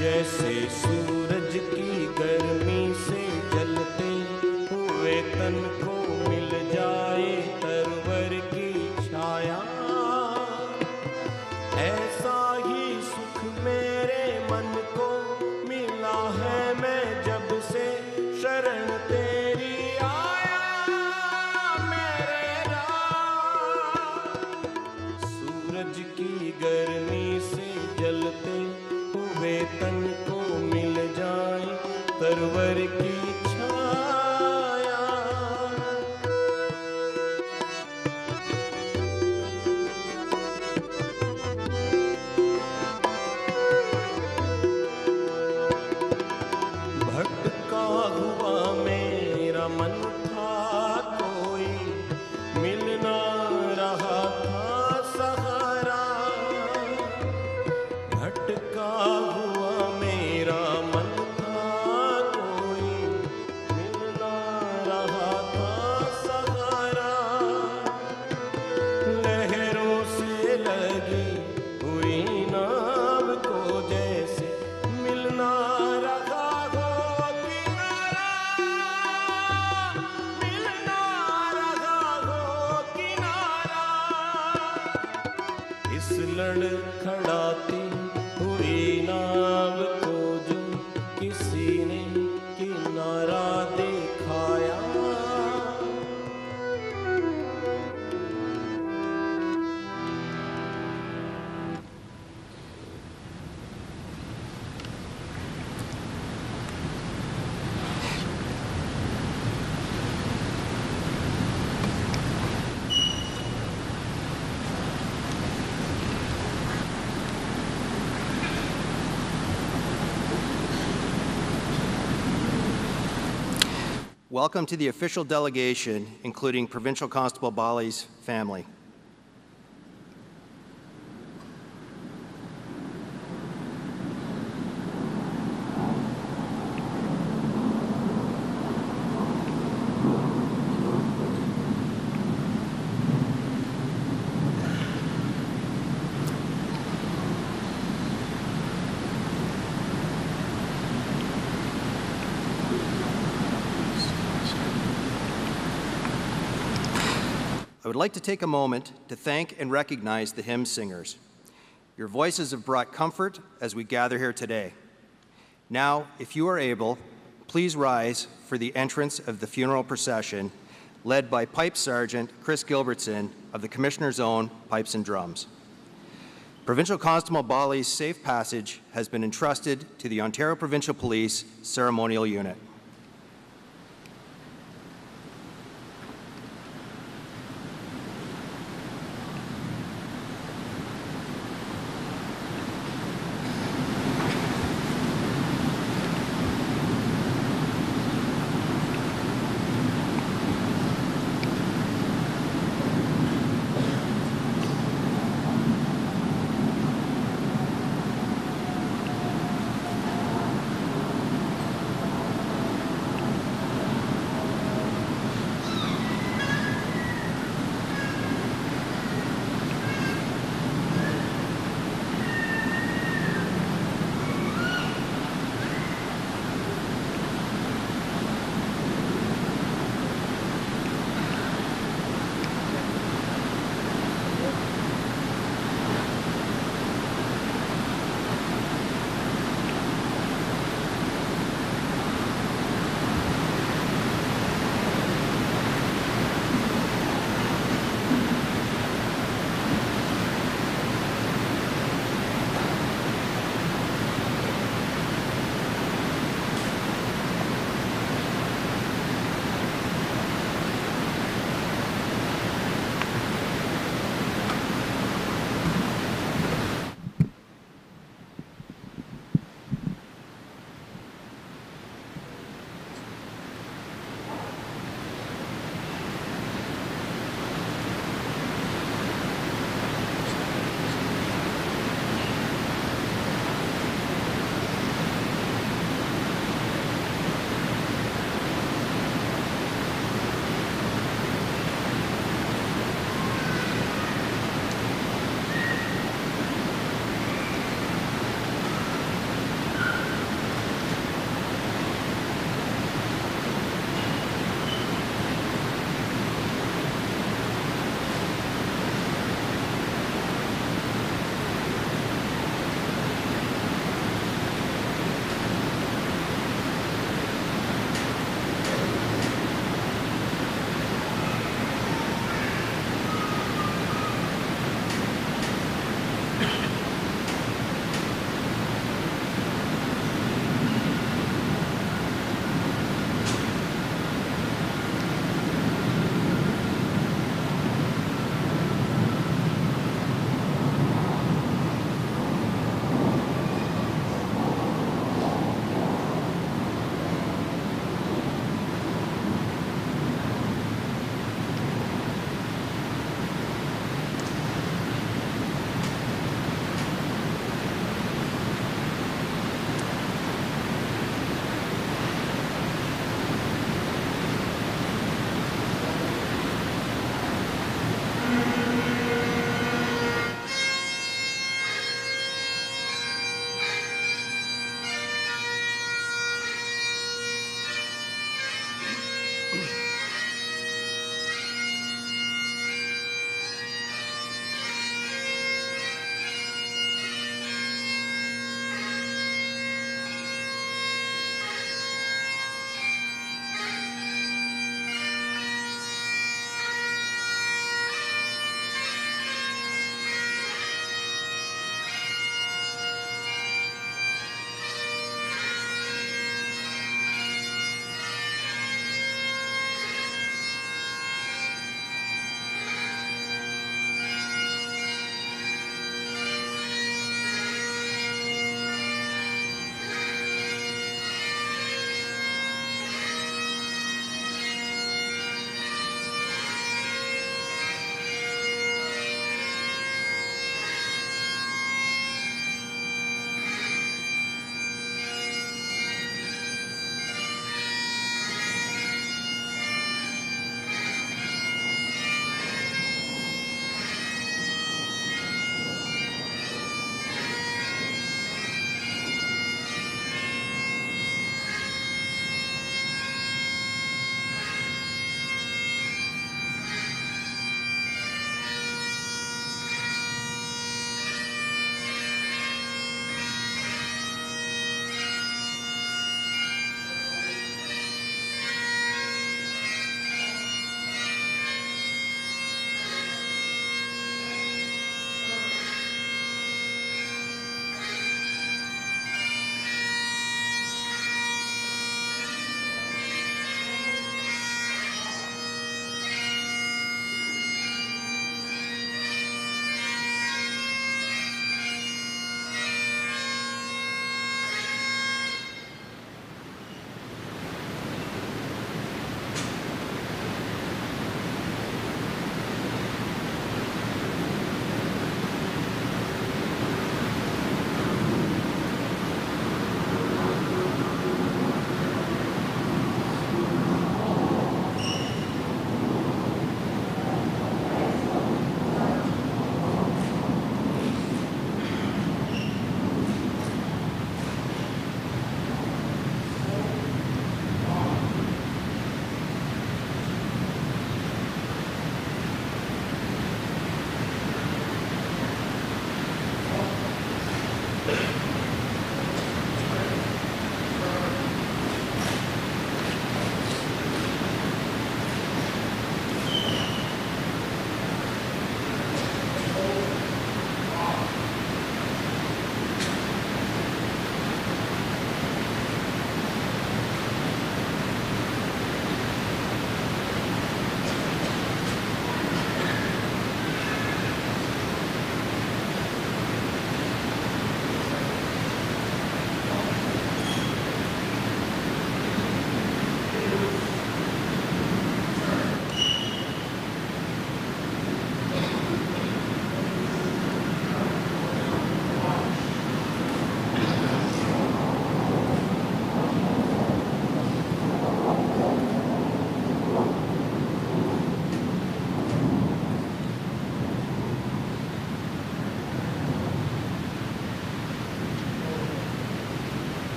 जैसे सूरज की गर्मी से जलते हुए तन को मिल जाए तरवर की छाया, ऐसा ही सुख मेरे मन को मिला है मैं जब से शरण तेरी आया। मेरे राम सूरज की गर्मी से जलते हुए तन को मिल जाए तरवर की छाया। भटका हुआ मेरा मन था, कोई मिल ना रहा था सहारा। भटका हुआ मेरा मन था, कोई मिल ना रहा था सहारा। लहरों से लगी हुई नाव को जैसे मिलना रहा हो किनारा, मिलना रहा हो किनारा। इस लड़खड़ाती हुई नाव को जो किसी ने किनारा दिखाया। Welcome to the official delegation, including Provincial Constable Bali's family. I would like to take a moment to thank and recognize the hymn singers. Your voices have brought comfort as we gather here today. Now, if you are able, please rise for the entrance of the funeral procession led by Pipe Sergeant Chris Gilbertson of the Commissioner's Own Pipes and Drums. Provincial Constable Bali's safe passage has been entrusted to the Ontario Provincial Police Ceremonial Unit.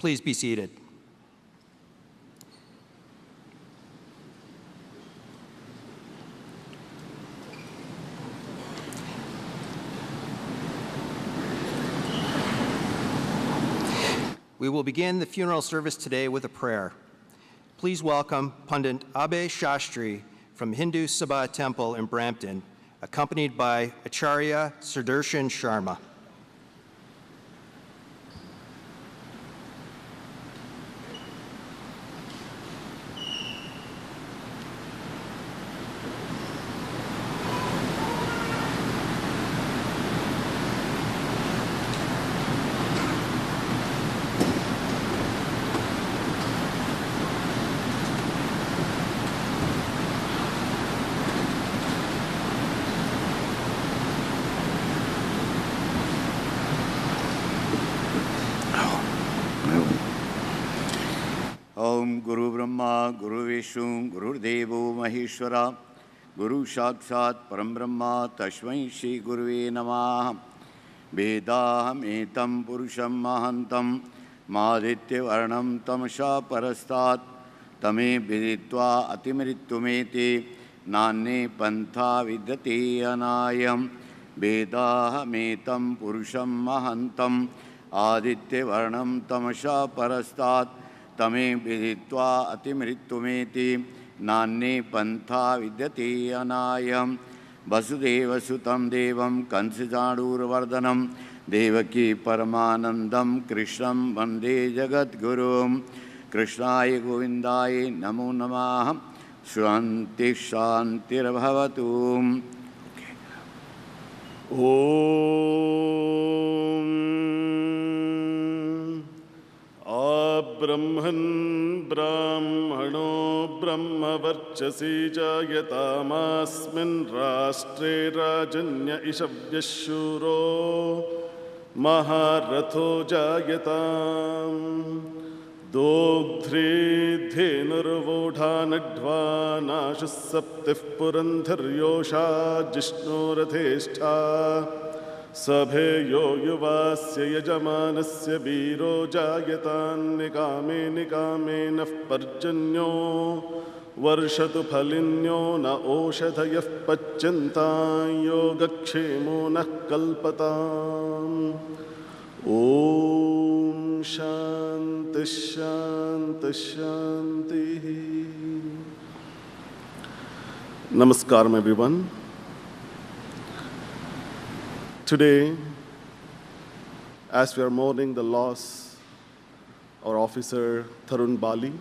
Please be seated. We will begin the funeral service today with a prayer. Please welcome Pundit Abhay Shastri from Hindu Sabha Temple in Brampton, accompanied by Acharya Sudarshan Sharma. गुरु ब्रह्मा गुरु विष्णु गुरुर्देवो महेश्वरा गुरु साक्षात् परम ब्रह्मा तस्मै श्री गुरुवे नमः। वेदाहमेतं पुरुषं महन्तं मादित्यवर्णं तमसा परस्तात् तमे विदित्वा अतिमृत्युमेति नान्ये पन्था विद्यते अनायं। वेदाहमेतं पुरुषं महन्तं आदित्यवर्णं तमसा परस्तात् तमे विदित्वा अतिमृत्युमेति नान्ये पन्था विद्यते अनायं। वसुदेवसुतं देवं कंसचाणूरमर्दनं देवकी परमानन्दं कृष्णं वन्दे जगद्गुरुं। कृष्णाय गोविन्दाय नमो नमः। शान्तिः शान्तिर्भवतु। ब्रह्मन् ब्राह्मणो ब्रह्मवर्चसि जायतामास्मिन् राष्ट्रे राजन्य इषव्यः शूरो महारथो जायताम्। दोग्ध्रे धेनुर्वोढा नड्वा नाशः सप्तिः पुरन्धर्योषा जिष्णोरथेष्ठा सभेयो युवास्य यजमानस्य वीरो जायतान्निकामे निकामे नः पर्जन्यो वर्षतु फलिन्यो न ओषधयः पच्यन्तां योगक्षेमो नः कल्पताम्। ॐ शान्तिः शान्तिः शान्तिः। Namaskaram everyone. Today, as we are mourning the loss of our officer Tarun Bali,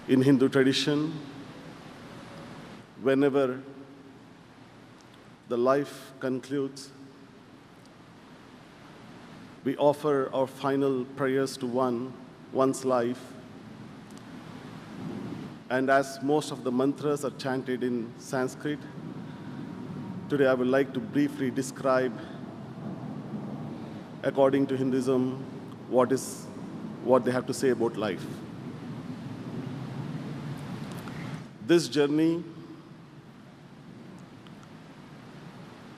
in Hindu tradition, whenever the life concludes, we offer our final prayers to one's life. And as most of the mantras are chanted in Sanskrit, today I would like to briefly describe, according to Hinduism, what they have to say about life. This journey,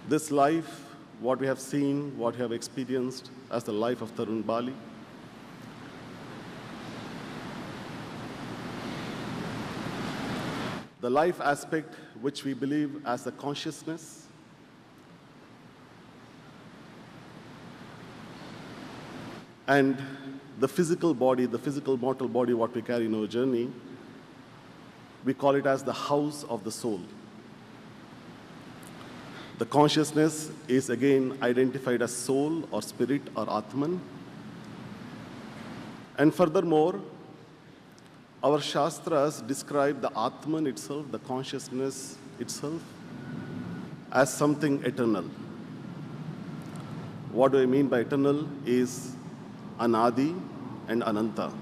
this life, what we have seen, what we have experienced as the life of Tarun Bali, the life aspect which we believe as the consciousness, and the physical body, the physical mortal body, what we carry in our journey, we call it as the house of the soul. The consciousness is again identified as soul or spirit or Atman. And furthermore, our Shastras describe the Atman itself, the consciousness itself, as something eternal. What do I mean by eternal is Anadi and Ananta.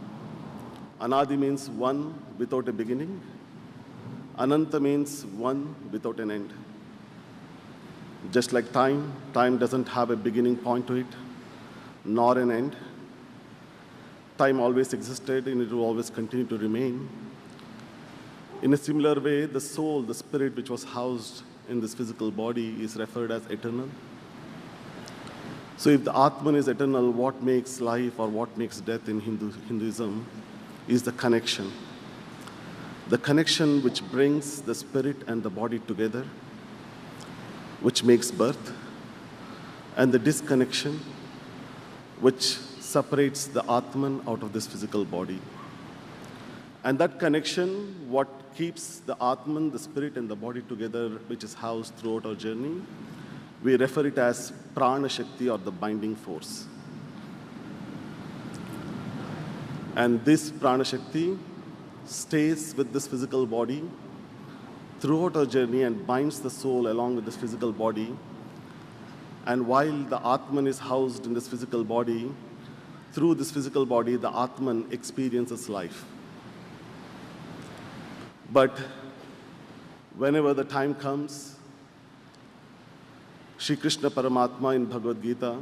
Anadi means one without a beginning. Ananta means one without an end. Just like time doesn't have a beginning point to it, nor an end. Time always existed and it will always continue to remain. In a similar way, the soul, the spirit which was housed in this physical body is referred as eternal. So if the Atman is eternal, what makes life or what makes death in Hinduism is the connection. The connection which brings the spirit and the body together, which makes birth, and the disconnection which separates the Atman out of this physical body. And that connection, what keeps the Atman, the spirit, and the body together, which is housed throughout our journey, we refer it as Prana Shakti, or the binding force. And this Prana Shakti stays with this physical body throughout our journey and binds the soul along with this physical body. And while the Atman is housed in this physical body, through this physical body, the Atman experiences life. But whenever the time comes, Shri Krishna Paramatma in Bhagavad Gita,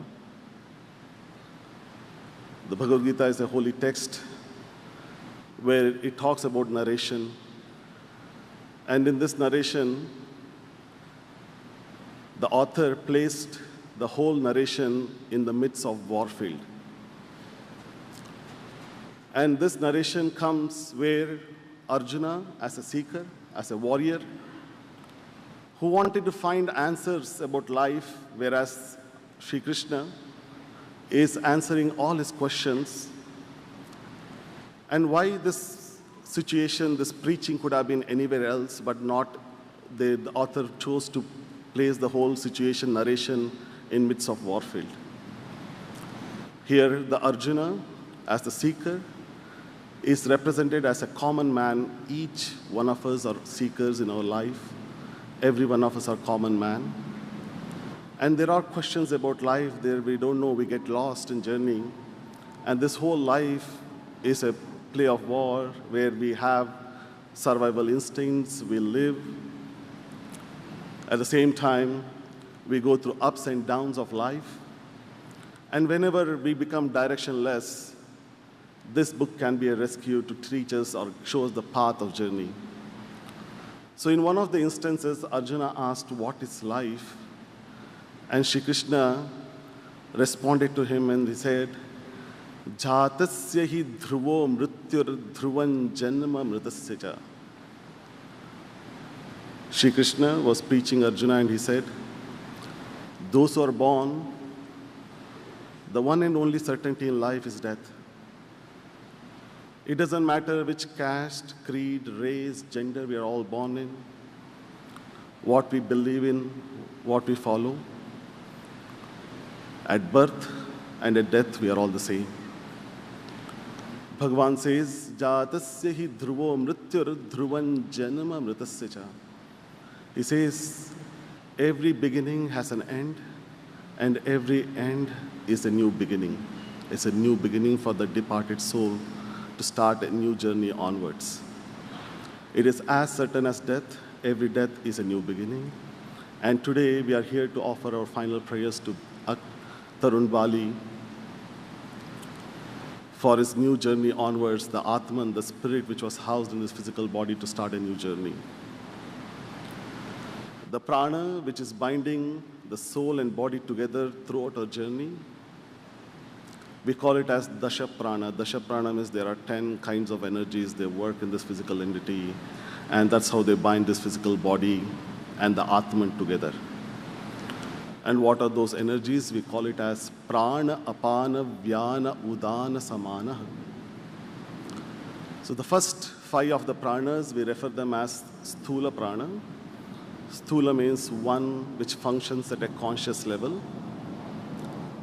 the Bhagavad Gita is a holy text where it talks about narration. And in this narration, the author placed the whole narration in the midst of warfield. And this narration comes where Arjuna, as a seeker, as a warrior, who wanted to find answers about life, whereas Sri Krishna is answering all his questions. And why this situation, this preaching could have been anywhere else, but not, the author chose to place the whole situation, narration, in midst of warfield. Here, the Arjuna, as the seeker, is represented as a common man. Each one of us are seekers in our life. Every one of us are common man. And there are questions about life there we don't know, we get lost in journey. And this whole life is a play of war where we have survival instincts, we live. At the same time, we go through ups and downs of life. And whenever we become directionless, this book can be a rescue to teach us or show us the path of journey. So in one of the instances, Arjuna asked, what is life? And Shri Krishna responded to him and he said, Jatasya hi dhruvo mrityur dhruvan janma mritasya cha. Shri Krishna was preaching Arjuna and he said, those who are born, the one and only certainty in life is death. It doesn't matter which caste, creed, race, gender we are all born in, what we believe in, what we follow. At birth and at death, we are all the same. Bhagavan says, Jatasya hi dhruvo mrityur dhruvan janma mritasya cha. He says, every beginning has an end, and every end is a new beginning. It's a new beginning for the departed soul to start a new journey onwards. It is as certain as death. Every death is a new beginning. And today we are here to offer our final prayers to Tarun Bali for his new journey onwards, the Atman, the spirit which was housed in this physical body, to start a new journey. The prana, which is binding the soul and body together throughout our journey, we call it as Dasha Prana. Dasha Prana means there are 10 kinds of energies. They work in this physical entity, and that's how they bind this physical body and the Atman together. And what are those energies? We call it as Prana, Apana, Vyana, Udana, Samana. So the first 5 of the pranas, we refer them as Sthula Prana. Sthula means one which functions at a conscious level,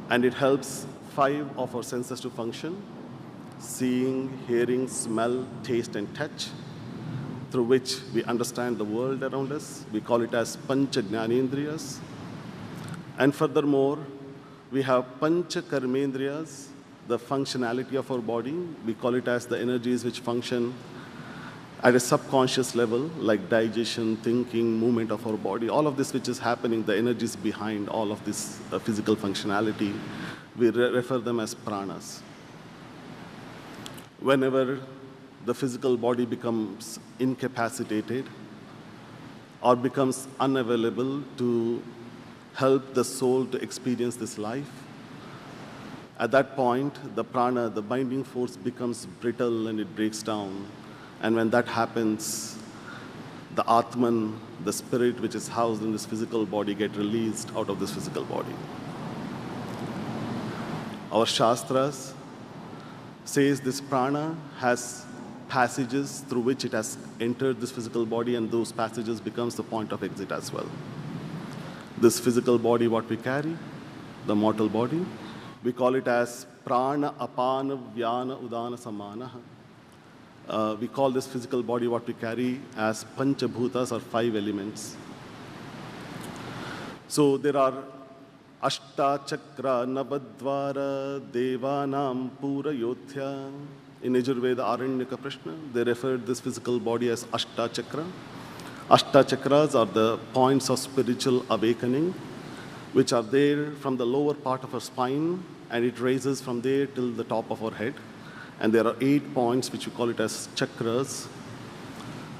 and it helps 5 of our senses to function: seeing, hearing, smell, taste, and touch, through which we understand the world around us. We call it as Pancha Jnanendriyas. And furthermore, we have Pancha Karmendriyas, the functionality of our body. We call it as the energies which function at a subconscious level, like digestion, thinking, movement of our body. All of this which is happening, the energies behind all of this physical functionality, we refer them as pranas. Whenever the physical body becomes incapacitated or becomes unavailable to help the soul to experience this life, At that point, the prana, the binding force, becomes brittle and it breaks down. And when that happens, the Atman, the spirit which is housed in this physical body, get released out of this physical body. Our Shastras says this prana has passages through which it has entered this physical body, and those passages becomes the point of exit as well. This physical body, what we carry, the mortal body, we call it as prana apana vyana udana samana. We call this physical body, what we carry, as panchabhutas, or 5 elements. So there are Ashta Chakra Navadvara Devanam Pura Yothya. In Yajurveda Aranyaka Prashna, they referred this physical body as Ashta Chakra. Ashta Chakras are the points of spiritual awakening, which are there from the lower part of our spine, and it raises from there till the top of our head. And there are 8 points, which we call it as chakras.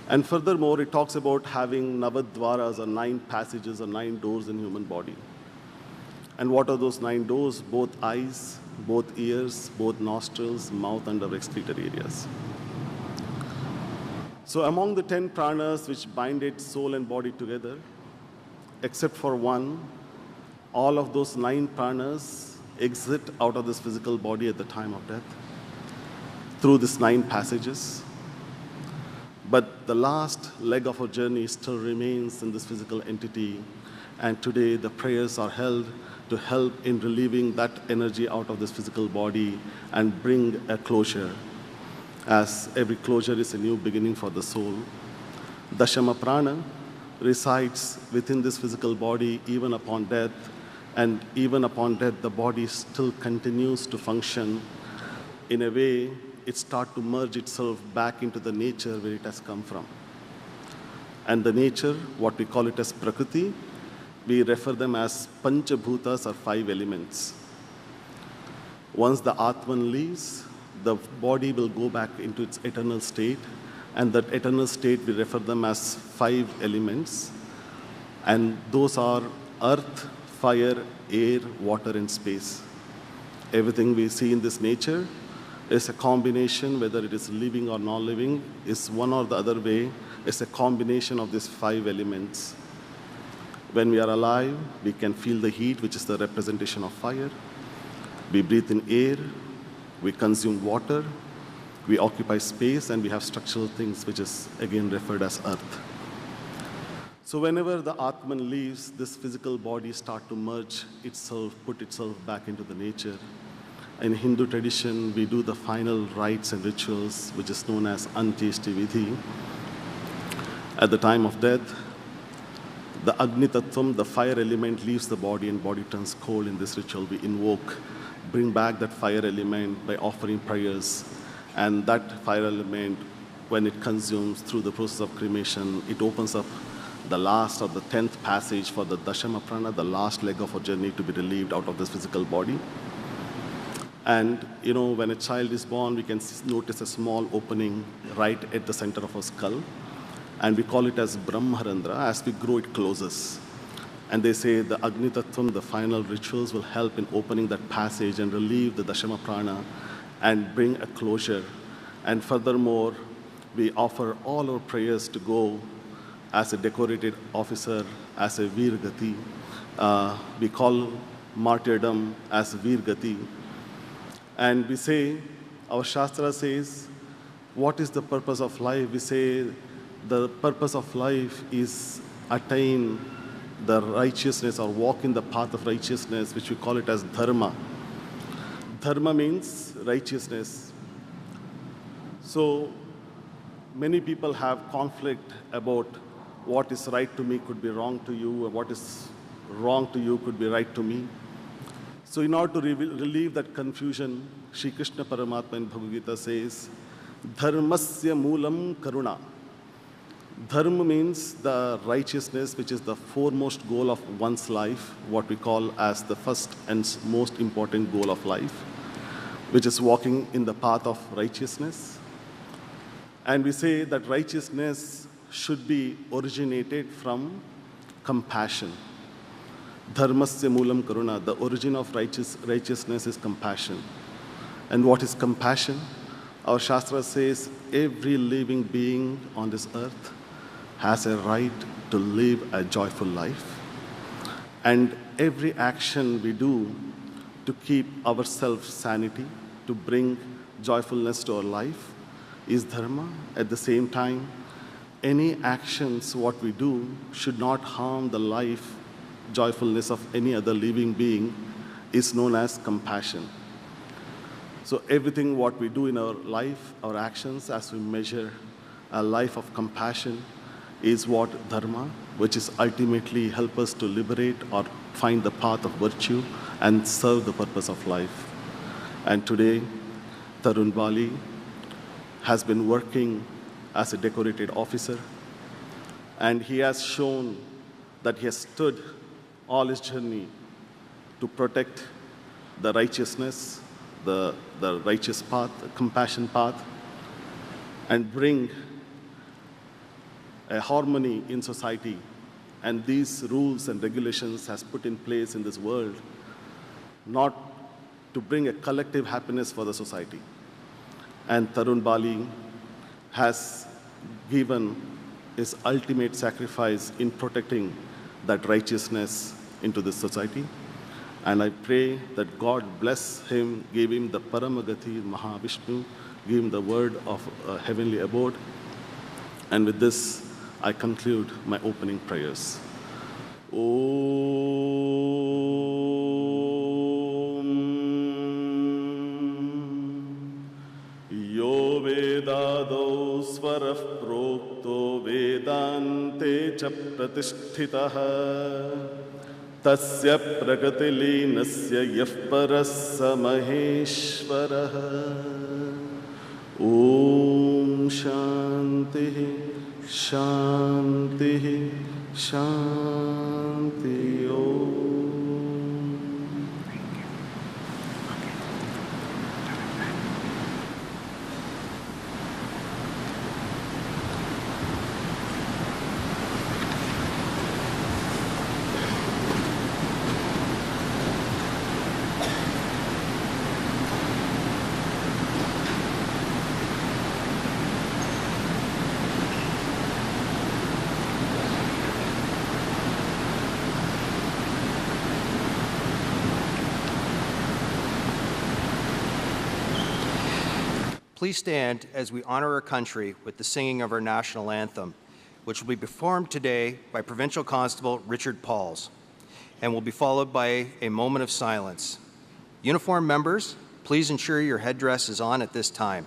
And furthermore, it talks about having Navadvaras, or 9 passages, or 9 doors in human body. And what are those 9 doors? Both eyes, both ears, both nostrils, mouth, and our excretory areas. So among the 10 pranas which binded soul and body together, except for one, all of those 9 pranas exit out of this physical body at the time of death through these 9 passages. But the last leg of our journey still remains in this physical entity, and today the prayers are held to help in relieving that energy out of this physical body and bring a closure, as every closure is a new beginning for the soul. Dashama Prana resides within this physical body even upon death, and even upon death the body still continues to function. In a way, it starts to merge itself back into the nature where it has come from. And the nature, what we call it as Prakriti, we refer them as Panchabhutas, or 5 elements. Once the Atman leaves, the body will go back into its eternal state, and that eternal state, we refer them as 5 elements. And those are earth, fire, air, water, and space. Everything we see in this nature is a combination, whether it is living or non-living, is one or the other way, is a combination of these 5 elements. When we are alive, we can feel the heat, which is the representation of fire. We breathe in air, we consume water, we occupy space, and we have structural things, which is again referred as earth. So whenever the Atman leaves, this physical body starts to merge itself, put itself back into the nature. In Hindu tradition, we do the final rites and rituals, which is known as Antyeshti Vidhi. At the time of death, the Agni Tattvam, the fire element, leaves the body, and body turns cold. In this ritual, we invoke, bring back that fire element by offering prayers. And that fire element, when it consumes through the process of cremation, it opens up the last, or the 10th passage for the Dashama Prana, the last leg of our journey, to be relieved out of this physical body. And when a child is born, we can notice a small opening right at the center of our skull. And we call it as Brahmarandra. As we grow, it closes. And they say the Agni Tattvam, the final rituals, will help in opening that passage and relieve the Dashama Prana and bring a closure. And furthermore, we offer all our prayers to go as a decorated officer, as a Veer Gati. We call martyrdom as Veer Gati. And we say, our Shastra says, what is the purpose of life? We say, the purpose of life is attain the righteousness, or walk in the path of righteousness, which we call it as dharma. Dharma means righteousness. So many people have conflict about what is right to me could be wrong to you, or what is wrong to you could be right to me. So in order to relieve that confusion, Sri Krishna Paramatma in Bhagavad Gita says, Dharmasya moolam karuna. Dharma means the righteousness, which is the foremost goal of one's life, what we call as the first and most important goal of life, which is walking in the path of righteousness. And we say that righteousness should be originated from compassion. Dharmasya moolam karuna, the origin of righteousness is compassion. And what is compassion? Our Shastra says every living being on this earth has a right to live a joyful life. And every action we do to keep ourselves sanity, to bring joyfulness to our life, is dharma. At the same time, any actions what we do should not harm the life, joyfulness of any other living being is known as compassion. So everything what we do in our life, our actions, as we measure a life of compassion, is what dharma, which is ultimately help us to liberate or find the path of virtue and serve the purpose of life. And today, Tarun Bali has been working as a decorated officer, and he has shown that he has stood all his journey to protect the righteousness, the righteous path, the compassion path, and bring a harmony in society. And these rules and regulations has put in place in this world not to bring a collective happiness for the society. And Tarun Bali has given his ultimate sacrifice in protecting that righteousness into this society. And I pray that God bless him, give him the Paramagati Mahavishnu, give him the word of heavenly abode. And with this, I conclude my opening prayers. Om Yo Vedado Svarah Prokto Vedante Cha Pratisthitaha Tasya Prakatilinasya Yah Parassa Maheshwaraha. Om Shanti Shanti Shanti Om. Please stand as we honor our country with the singing of our national anthem, which will be performed today by Provincial Constable Richard Pauls, and will be followed by a moment of silence. Uniformed members, please ensure your headdress is on at this time.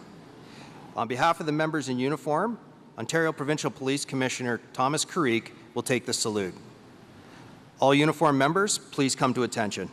On behalf of the members in uniform, Ontario Provincial Police Commissioner Thomas Carrique will take the salute. All uniformed members, please come to attention.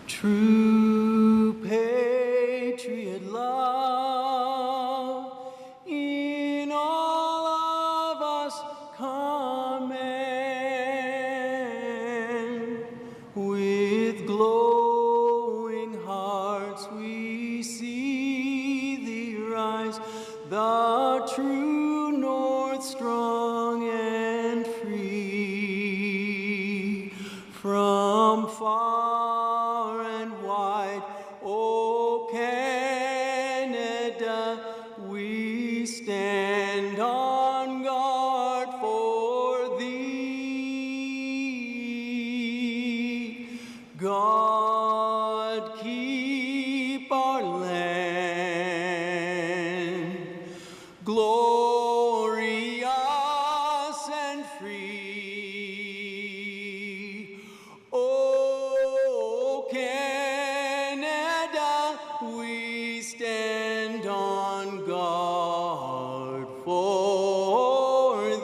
True patriot love in all of us command. With glowing hearts we see thee rise, the true north strong and free. From far and wide, O Canada, we stand on guard for thee. God keep our land glorious and free. Oh, Canada, we stand on guard for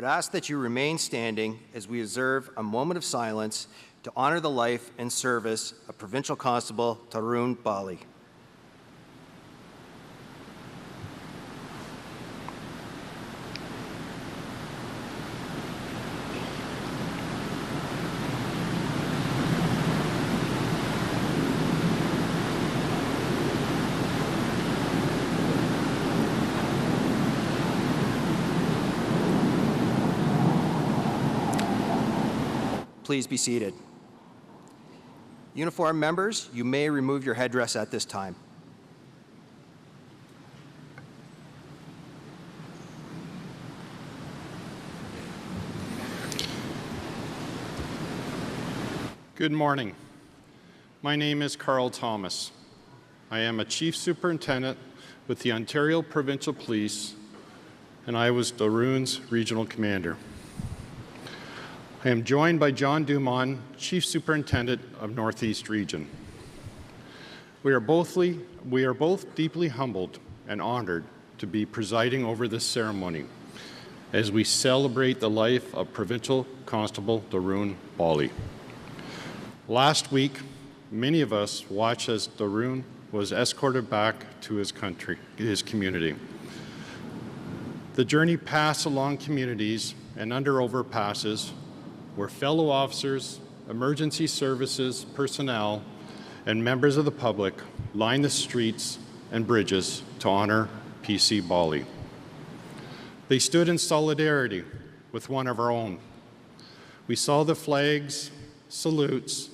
would ask that you remain standing as we observe a moment of silence to honor the life and service of Provincial Constable Tarun Bali. Please be seated. Uniform members, you may remove your headdress at this time. Good morning. My name is Carl Thomas. I am a Chief Superintendent with the Ontario Provincial Police, and I was Darun's Regional Commander. I am joined by John Dumont, Chief Superintendent of Northeast Region. We are both deeply humbled and honored to be presiding over this ceremony as we celebrate the life of Provincial Constable Tarun Bali. Last week, many of us watched as Tarun was escorted back to his community. The journey passed along communities and under overpasses where fellow officers, emergency services personnel, and members of the public lined the streets and bridges to honor PC Bali. They stood in solidarity with one of our own. We saw the flags, salutes,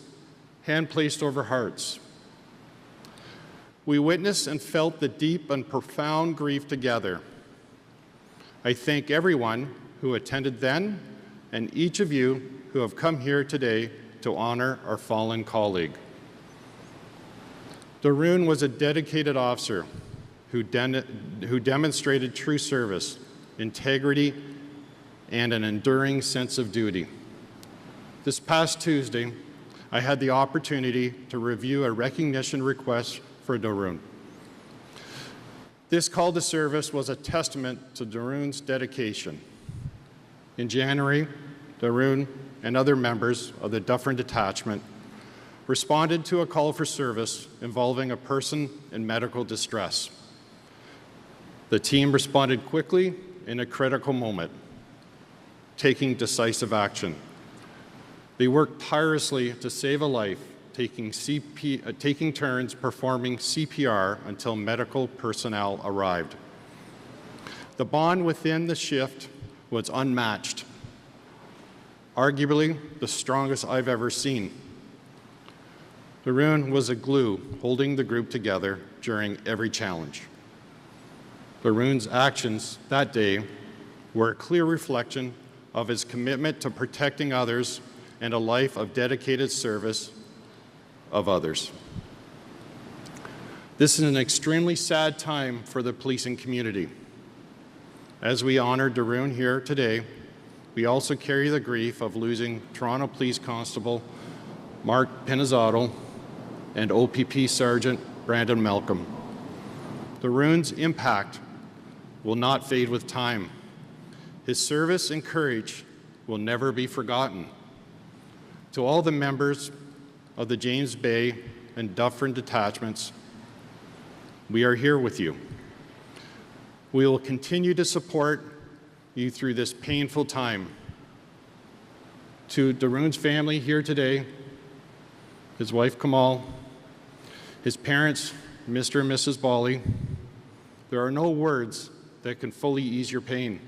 hand placed over hearts. We witnessed and felt the deep and profound grief together. I thank everyone who attended then and each of you who have come here today to honor our fallen colleague. Tarun was a dedicated officer who demonstrated true service, integrity, and an enduring sense of duty. This past Tuesday, I had the opportunity to review a recognition request for Tarun. This call to service was a testament to Tarun's dedication. In January, Tarun and other members of the Dufferin Detachment responded to a call for service involving a person in medical distress. The team responded quickly in a critical moment, taking decisive action. They worked tirelessly to save a life, taking turns performing CPR until medical personnel arrived. The bond within the shift was unmatched, arguably the strongest I've ever seen. Tarun was a glue holding the group together during every challenge. Tarun's actions that day were a clear reflection of his commitment to protecting others and a life of dedicated service of others. This is an extremely sad time for the policing community. As we honor Tarun here today, we also carry the grief of losing Toronto Police Constable Mark Penizzato and OPP Sergeant Brandon Malcolm. Tarun's impact will not fade with time. His service and courage will never be forgotten. To all the members of the James Bay and Dufferin detachments, we are here with you. We will continue to support you through this painful time. To Tarun's family here today, his wife Kamal, his parents, Mr. and Mrs. Bali, there are no words that can fully ease your pain.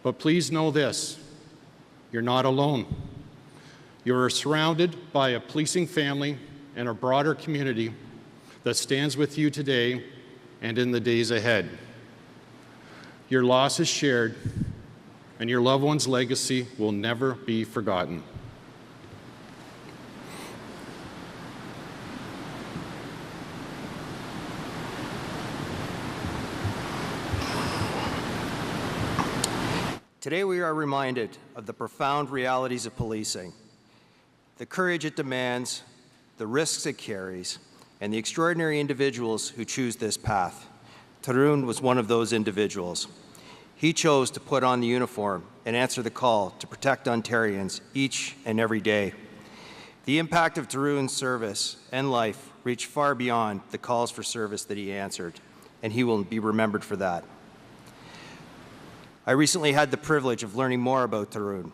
But please know this, you're not alone. You are surrounded by a policing family and a broader community that stands with you today and in the days ahead. Your loss is shared, and your loved one's legacy will never be forgotten. Today we are reminded of the profound realities of policing, the courage it demands, the risks it carries, and the extraordinary individuals who choose this path. Tarun was one of those individuals. He chose to put on the uniform and answer the call to protect Ontarians each and every day. The impact of Tarun's service and life reached far beyond the calls for service that he answered, and he will be remembered for that. I recently had the privilege of learning more about Tarun.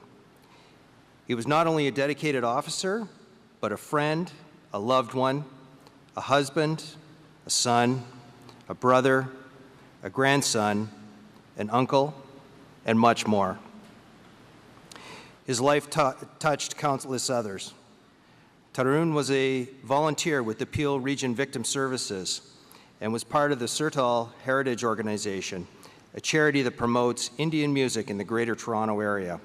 He was not only a dedicated officer, but a friend, a loved one, a husband, a son, a brother, a grandson, an uncle, and much more. His life touched countless others. Tarun was a volunteer with the Peel Region Victim Services and was part of the Sertal Heritage Organization, a charity that promotes Indian music in the Greater Toronto Area.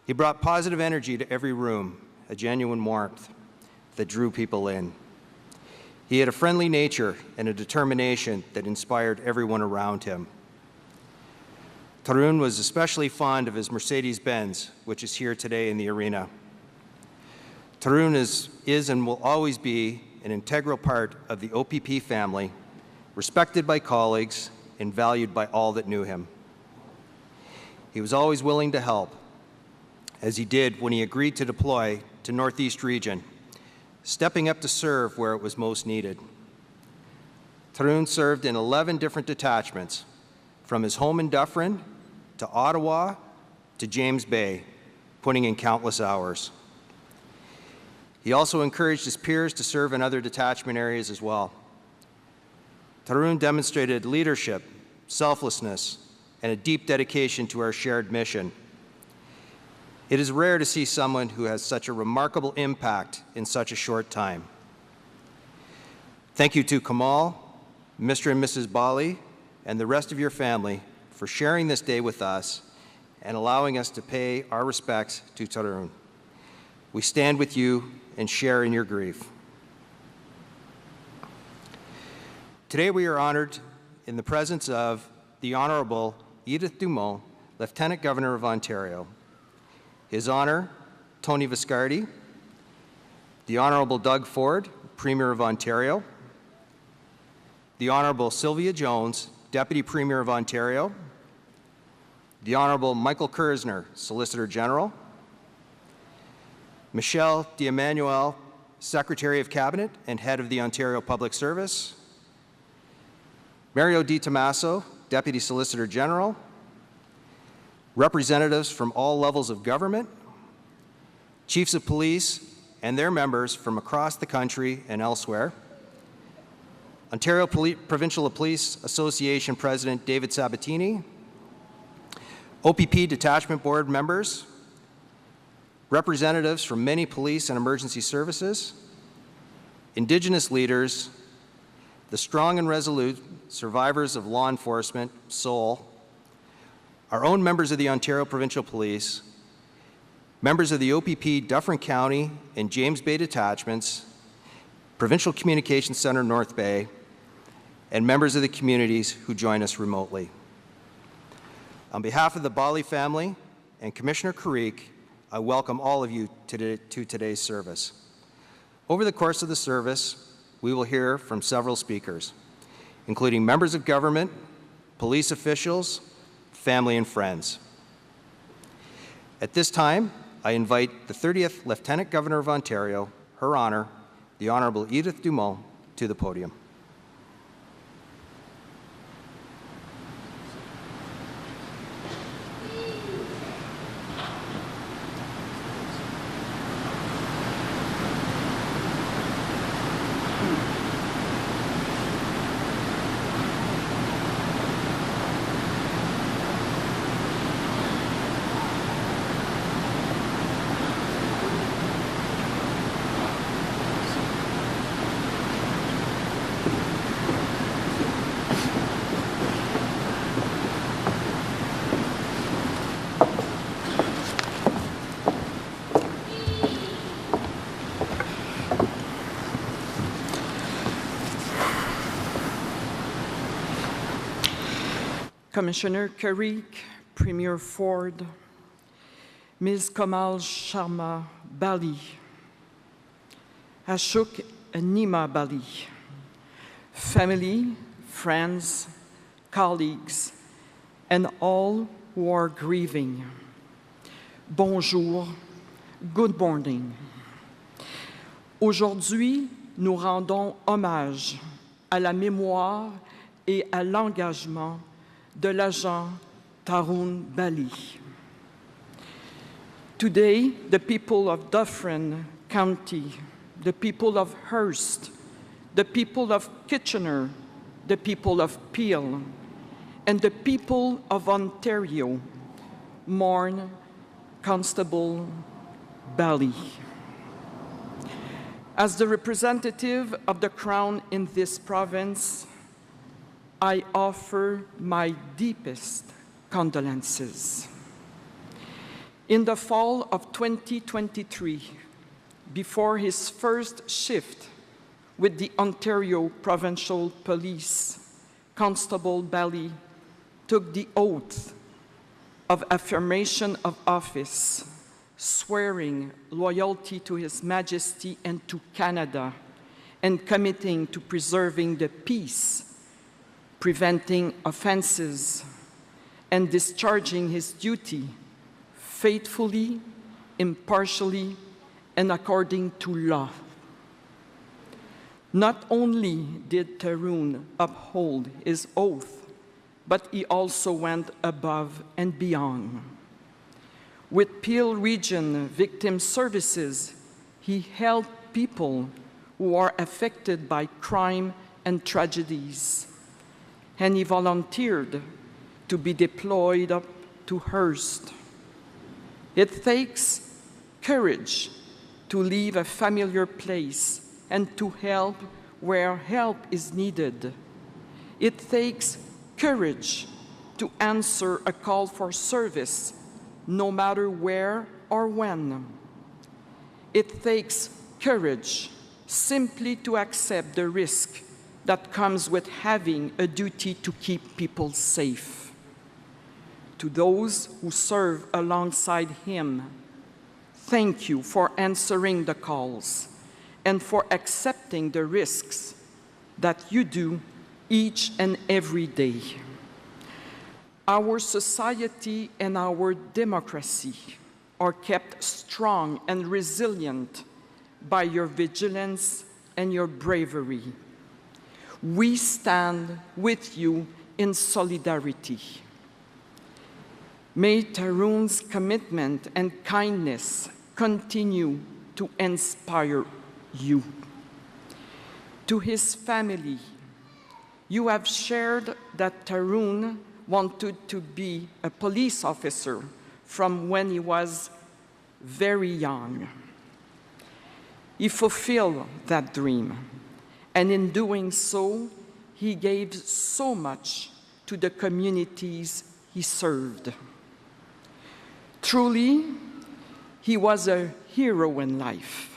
He brought positive energy to every room, a genuine warmth that drew people in. He had a friendly nature and a determination that inspired everyone around him. Tarun was especially fond of his Mercedes-Benz, which is here today in the arena. Tarun is and will always be an integral part of the OPP family, respected by colleagues and valued by all that knew him. He was always willing to help, as he did when he agreed to deploy to Northeast Region, stepping up to serve where it was most needed. Tarun served in 11 different detachments, from his home in Dufferin to Ottawa to James Bay, putting in countless hours. He also encouraged his peers to serve in other detachment areas as well. Tarun demonstrated leadership, selflessness, and a deep dedication to our shared mission. It is rare to see someone who has such a remarkable impact in such a short time. Thank you to Kamal, Mr. and Mrs. Bali, and the rest of your family for sharing this day with us and allowing us to pay our respects to Tarun. We stand with you and share in your grief. Today we are honored in the presence of the Honorable Edith Dumont, Lieutenant Governor of Ontario, His Honor Tony Viscardi, the Honorable Doug Ford, Premier of Ontario, the Honorable Sylvia Jones, Deputy Premier of Ontario, the Honorable Michael Kersner, Solicitor General, Michelle D'Emmanuel, Secretary of Cabinet and Head of the Ontario Public Service, Mario Di Tommaso, Deputy Solicitor General, representatives from all levels of government, chiefs of police and their members from across the country and elsewhere, Ontario Provincial Police Association President David Sabatini, OPP Detachment Board members, representatives from many police and emergency services, Indigenous leaders, the strong and resolute survivors of law enforcement, SOUL, our own members of the Ontario Provincial Police, members of the OPP Dufferin County and James Bay detachments, Provincial Communications Centre North Bay, and members of the communities who join us remotely. On behalf of the Bali family and Commissioner Karik, I welcome all of you to today's service. Over the course of the service, we will hear from several speakers, including members of government, police officials, family, and friends. At this time, I invite the 30th Lieutenant Governor of Ontario, Her Honor, the Honourable Edith Dumont, to the podium. Commissioner Karik, Premier Ford, Ms. Kamal Sharma Bali, Ashok Nima Bali, family, friends, colleagues, and all who are grieving. Bonjour, good morning. Aujourd'hui, nous rendons hommage à la mémoire et à l'engagement de l'agent Tarun Bali. Today, the people of Dufferin County, the people of Hearst, the people of Kitchener, the people of Peel, and the people of Ontario mourn Constable Bali. As the representative of the Crown in this province, I offer my deepest condolences. In the fall of 2023, before his first shift with the Ontario Provincial Police, Constable Bali took the oath of affirmation of office, swearing loyalty to His Majesty and to Canada, and committing to preserving the peace, preventing offenses, and discharging his duty faithfully, impartially, and according to law. Not only did Tarun uphold his oath, but he also went above and beyond. With Peel Region Victim Services, he helped people who are affected by crime and tragedies, and he volunteered to be deployed up to Hearst. It takes courage to leave a familiar place and to help where help is needed. It takes courage to answer a call for service, no matter where or when. It takes courage simply to accept the risk that comes with having a duty to keep people safe. To those who serve alongside him, thank you for answering the calls and for accepting the risks that you do each and every day. Our society and our democracy are kept strong and resilient by your vigilance and your bravery. We stand with you in solidarity. May Tarun's commitment and kindness continue to inspire you. To his family, you have shared that Tarun wanted to be a police officer from when he was very young. He fulfilled that dream, and in doing so, he gave so much to the communities he served. Truly, he was a hero in life.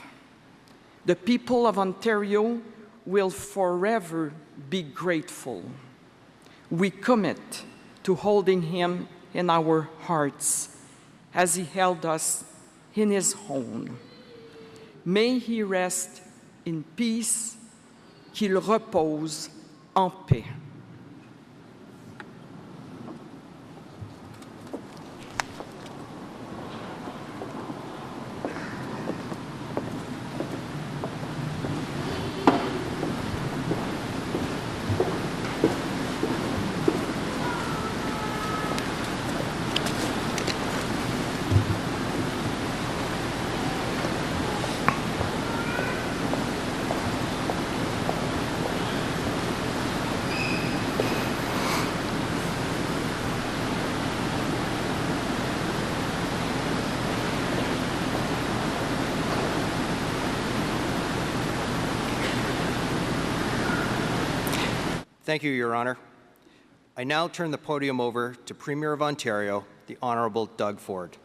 The people of Ontario will forever be grateful. We commit to holding him in our hearts as he held us in his home. May he rest in peace, qu'il repose en paix. Thank you, Your Honor. I now turn the podium over to Premier of Ontario, the Honourable Doug Ford.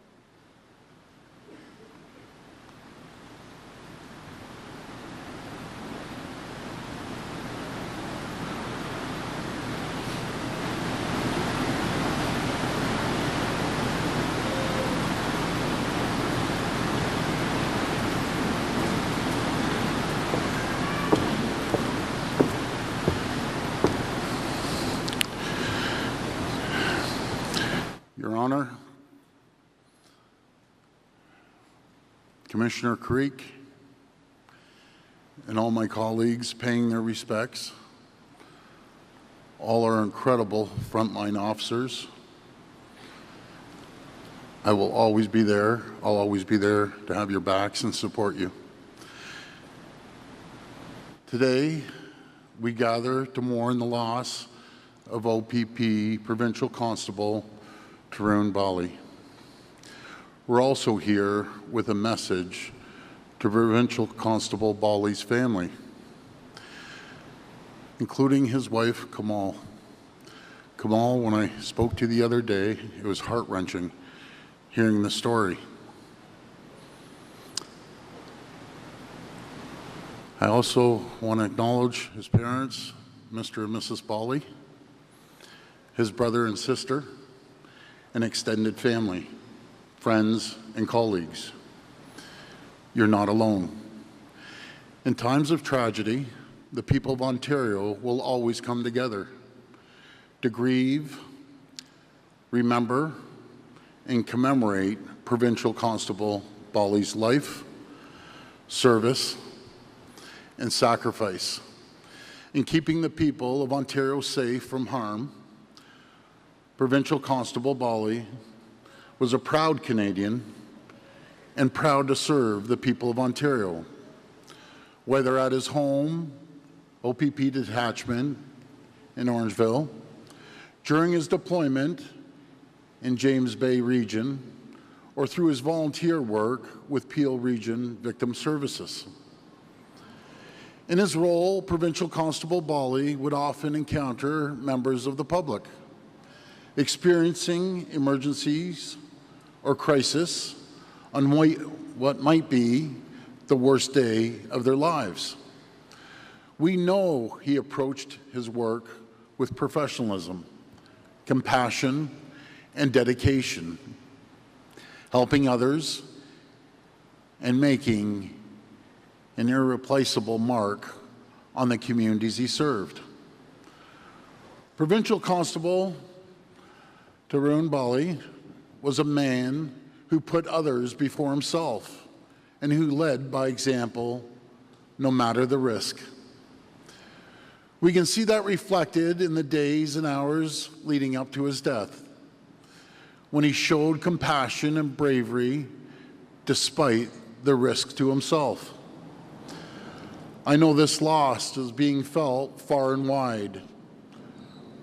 Your Honor, Commissioner Creek, and all my colleagues paying their respects, all our incredible frontline officers. I will always be there. I'll always be there to have your backs and support you. Today, we gather to mourn the loss of OPP Provincial Constable Tarun Bali. We're also here with a message to Provincial Constable Bali's family, including his wife, Kamal. Kamal, when I spoke to you the other day, it was heart-wrenching hearing the story. I also want to acknowledge his parents, Mr. and Mrs. Bali, his brother and sister, and extended family, friends, and colleagues. You're not alone. In times of tragedy, the people of Ontario will always come together to grieve, remember, and commemorate Provincial Constable Bali's life, service, and sacrifice in keeping the people of Ontario safe from harm. Provincial Constable Bali was a proud Canadian and proud to serve the people of Ontario, whether at his home, OPP detachment in Orangeville, during his deployment in James Bay region, or through his volunteer work with Peel Region Victim Services. In his role, Provincial Constable Bali would often encounter members of the public experiencing emergencies or crisis on what might be the worst day of their lives. We know he approached his work with professionalism, compassion, and dedication, helping others and making an irreplaceable mark on the communities he served. Provincial Constable Tarun Bali was a man who put others before himself and who led by example no matter the risk. We can see that reflected in the days and hours leading up to his death, when he showed compassion and bravery despite the risk to himself. I know this loss is being felt far and wide,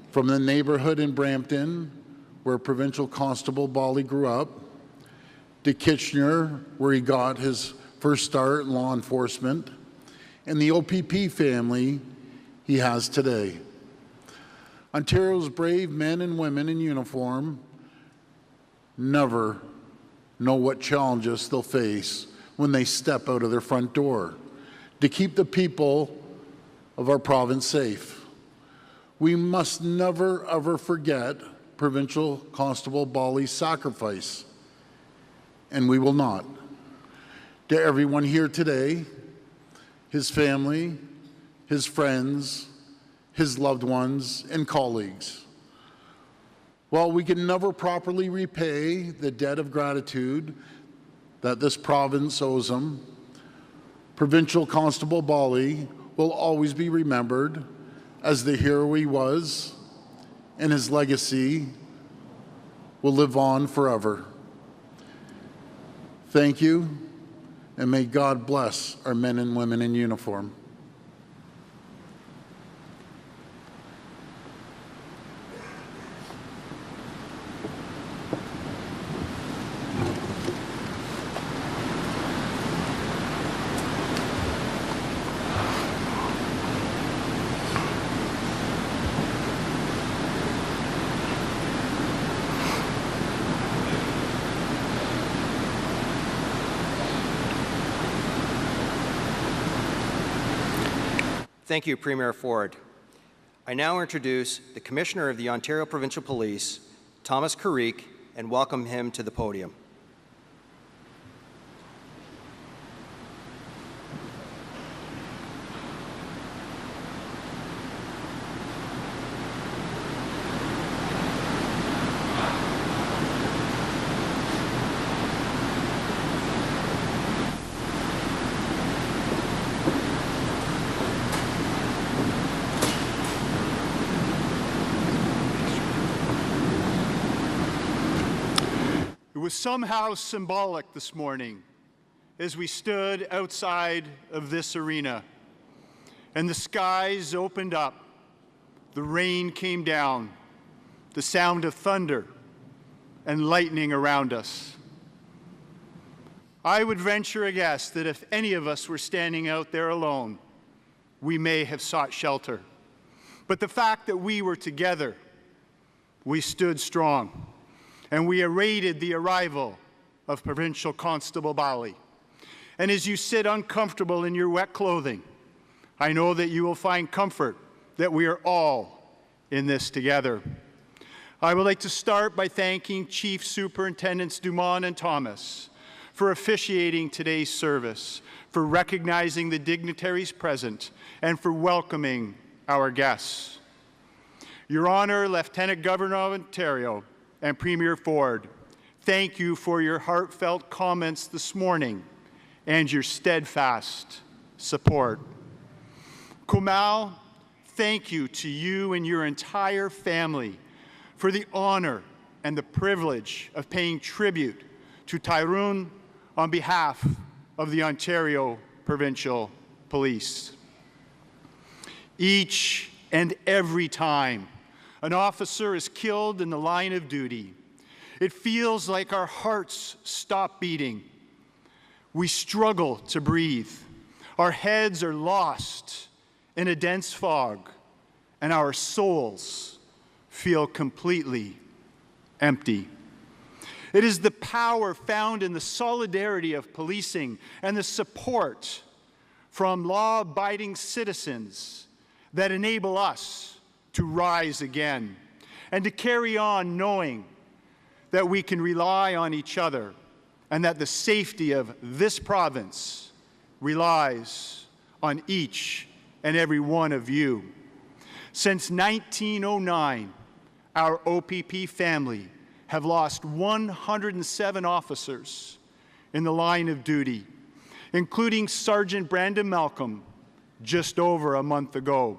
from the neighborhood in Brampton, where Provincial Constable Bali grew up, to Kitchener, where he got his first start in law enforcement, and the OPP family he has today. Ontario's brave men and women in uniform never know what challenges they'll face when they step out of their front door to keep the people of our province safe. We must never, ever forget Provincial Constable Bali's sacrifice, and we will not. To everyone here today, his family, his friends, his loved ones, and colleagues, while we can never properly repay the debt of gratitude that this province owes him, Provincial Constable Bali will always be remembered as the hero he was, and his legacy will live on forever. Thank you, and may God bless our men and women in uniform. Thank you, Premier Ford. I now introduce the Commissioner of the Ontario Provincial Police, Thomas Carrique, and welcome him to the podium. was somehow symbolic this morning as we stood outside of this arena and the skies opened up, the rain came down, the sound of thunder and lightning around us. I would venture a guess that if any of us were standing out there alone, we may have sought shelter. But the fact that we were together, we stood strong, and we awaited the arrival of Provincial Constable Bali. And as you sit uncomfortable in your wet clothing, I know that you will find comfort that we are all in this together. I would like to start by thanking Chief Superintendents Dumont and Thomas for officiating today's service, for recognizing the dignitaries present, and for welcoming our guests. Your Honor, Lieutenant Governor of Ontario and Premier Ford, thank you for your heartfelt comments this morning and your steadfast support. Kumal, thank you to you and your entire family for the honor and the privilege of paying tribute to Tarun on behalf of the Ontario Provincial Police. Each and every time an officer is killed in the line of duty, it feels like our hearts stop beating. We struggle to breathe. Our heads are lost in a dense fog, and our souls feel completely empty. It is the power found in the solidarity of policing and the support from law-abiding citizens that enable us to rise again and to carry on knowing that we can rely on each other and that the safety of this province relies on each and every one of you. Since 1909, our OPP family have lost 107 officers in the line of duty, including Sergeant Brandon Malcolm just over a month ago.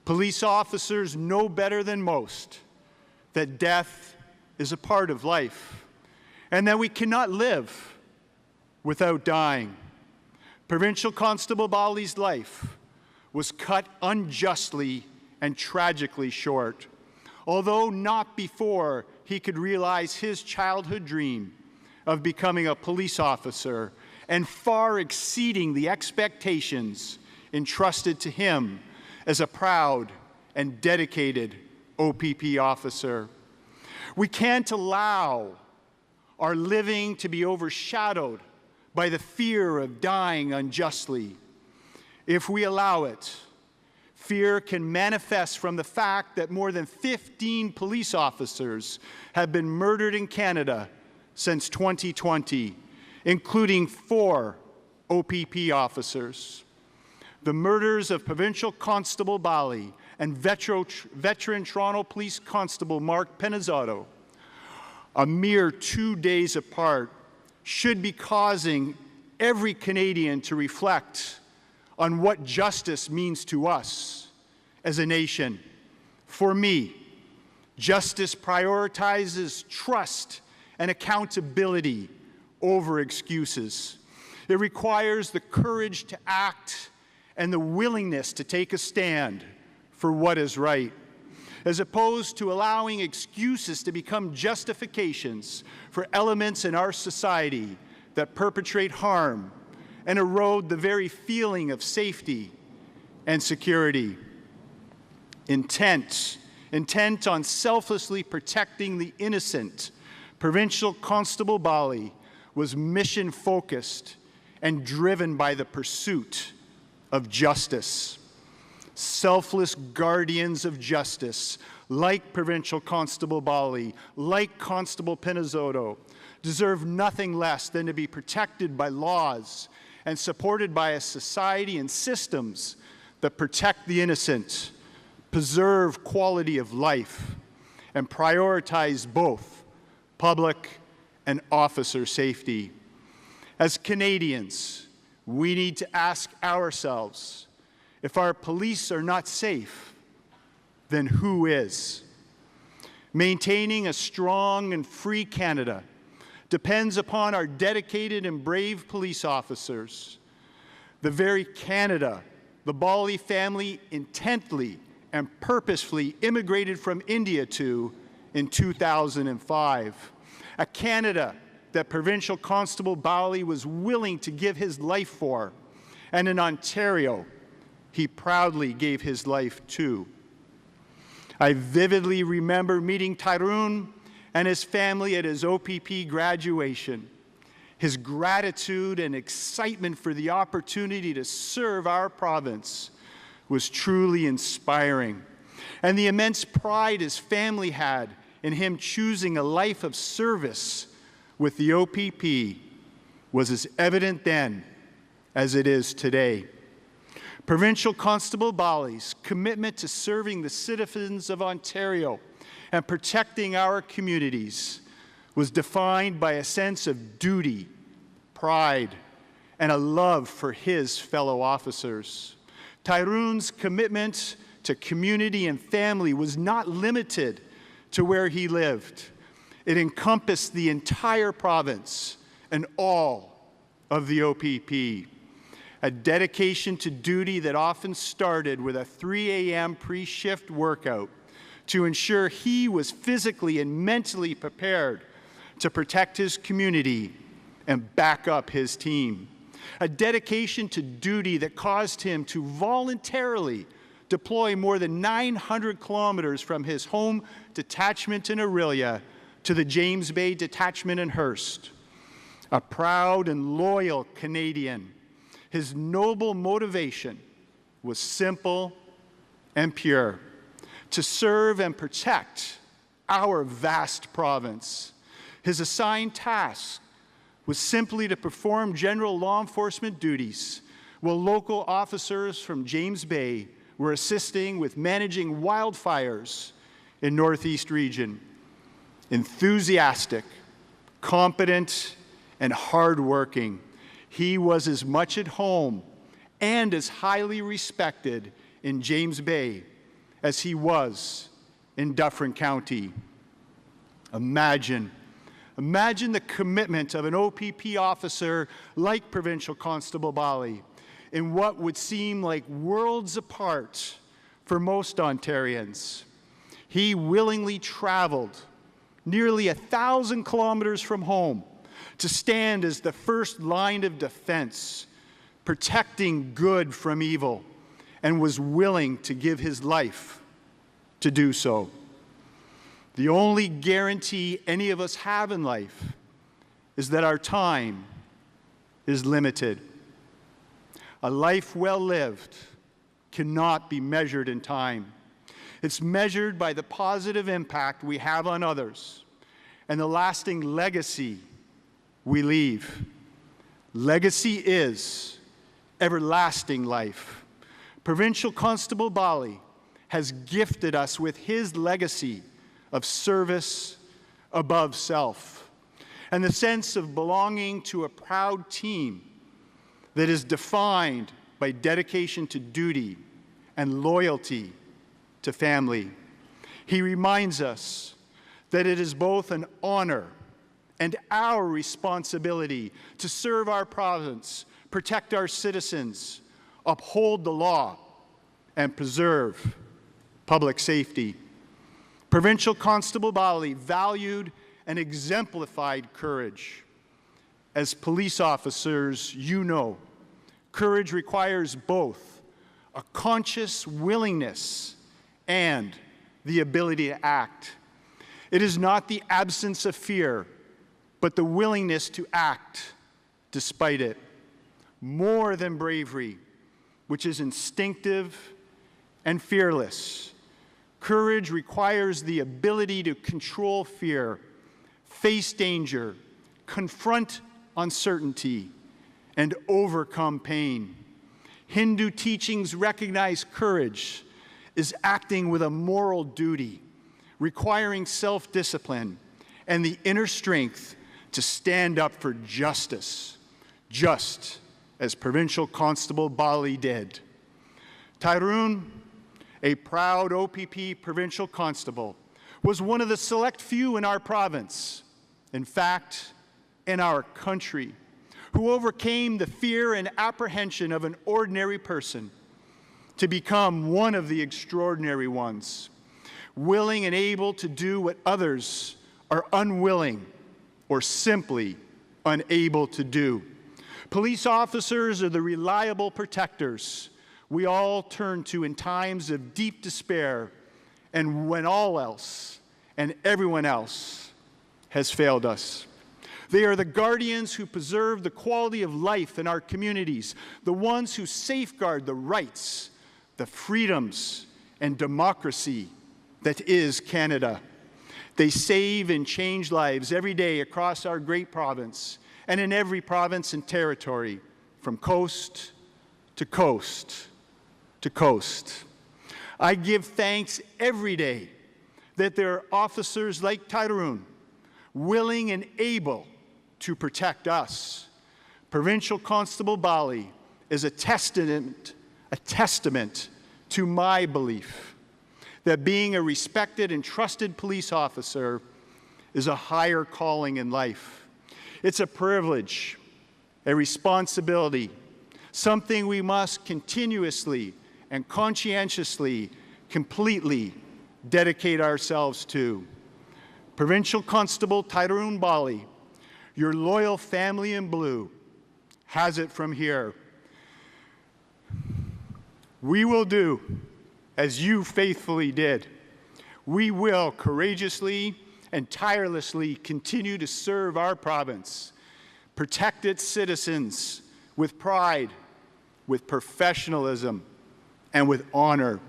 Police officers know better than most that death is a part of life and that we cannot live without dying. Provincial Constable Bali's life was cut unjustly and tragically short, although not before he could realize his childhood dream of becoming a police officer and far exceeding the expectations entrusted to him as a proud and dedicated OPP officer. We can't allow our living to be overshadowed by the fear of dying unjustly. If we allow it, fear can manifest from the fact that more than 15 police officers have been murdered in Canada since 2020, including 4 OPP officers. The murders of Provincial Constable Bali and veteran Toronto Police Constable Mark Penizzotto, a mere 2 days apart, should be causing every Canadian to reflect on what justice means to us as a nation. For me, justice prioritizes trust and accountability over excuses. It requires the courage to act and the willingness to take a stand for what is right, as opposed to allowing excuses to become justifications for elements in our society that perpetrate harm and erode the very feeling of safety and security. Intent on selflessly protecting the innocent, Provincial Constable Bali was mission-focused and driven by the pursuit of justice. Selfless guardians of justice, like Provincial Constable Bali, like Constable Penizzotto, deserve nothing less than to be protected by laws and supported by a society and systems that protect the innocent, preserve quality of life, and prioritize both public and officer safety. As Canadians, we need to ask ourselves, if our police are not safe, then who is? Maintaining a strong and free Canada depends upon our dedicated and brave police officers. The very Canada the Bali family intently and purposefully immigrated from India to in 2005. A Canada that Provincial Constable Bali was willing to give his life for, and in Ontario, he proudly gave his life to. I vividly remember meeting Tarun and his family at his OPP graduation. His gratitude and excitement for the opportunity to serve our province was truly inspiring. And the immense pride his family had in him choosing a life of service with the OPP was as evident then as it is today. Provincial Constable Bali's commitment to serving the citizens of Ontario and protecting our communities was defined by a sense of duty, pride, and a love for his fellow officers. Tarun's commitment to community and family was not limited to where he lived. It encompassed the entire province and all of the OPP. A dedication to duty that often started with a 3 a.m. pre-shift workout to ensure he was physically and mentally prepared to protect his community and back up his team. A dedication to duty that caused him to voluntarily deploy more than 900 kilometers from his home detachment in Orillia to the James Bay detachment in Hearst. A proud and loyal Canadian, his noble motivation was simple and pure: to serve and protect our vast province. His assigned task was simply to perform general law enforcement duties, while local officers from James Bay were assisting with managing wildfires in Northeast Region. Enthusiastic, competent, and hardworking, he was as much at home and as highly respected in James Bay as he was in Dufferin County. Imagine the commitment of an OPP officer like Provincial Constable Bali in what would seem like worlds apart for most Ontarians. He willingly traveled nearly 1,000 kilometers from home to stand as the first line of defense, protecting good from evil, and was willing to give his life to do so. The only guarantee any of us have in life is that our time is limited. A life well lived cannot be measured in time. It's measured by the positive impact we have on others and the lasting legacy we leave. Legacy is everlasting life. Provincial Constable Bali has gifted us with his legacy of service above self and the sense of belonging to a proud team that is defined by dedication to duty and loyalty to family. He reminds us that it is both an honor and our responsibility to serve our province, protect our citizens, uphold the law, and preserve public safety. Provincial Constable Bali valued and exemplified courage. As police officers, you know, courage requires both a conscious willingness and the ability to act. It is not the absence of fear, but the willingness to act despite it. More than bravery, which is instinctive and fearless. Courage requires the ability to control fear, face danger, confront uncertainty, and overcome pain. Hindu teachings recognize courage as acting with a moral duty, requiring self-discipline and the inner strength to stand up for justice, just as Provincial Constable Bali did. Tarun, a proud OPP provincial constable, was one of the select few in our province, in fact, in our country, who overcame the fear and apprehension of an ordinary person to become one of the extraordinary ones, willing and able to do what others are unwilling or simply unable to do. Police officers are the reliable protectors we all turn to in times of deep despair and when all else and everyone else has failed us. They are the guardians who preserve the quality of life in our communities, the ones who safeguard the rights, the freedoms, and democracy that is Canada. They save and change lives every day across our great province and in every province and territory, from coast to coast to coast. I give thanks every day that there are officers like Tarun, willing and able to protect us. Provincial Constable Bali is a testament to my belief that being a respected and trusted police officer is a higher calling in life. It's a privilege, a responsibility, something we must continuously and conscientiously, completely dedicate ourselves to. Provincial Constable Tarun Bali, your loyal family in blue, has it from here. We will do as you faithfully did. We will courageously and tirelessly continue to serve our province, protect its citizens with pride, with professionalism, and with honor.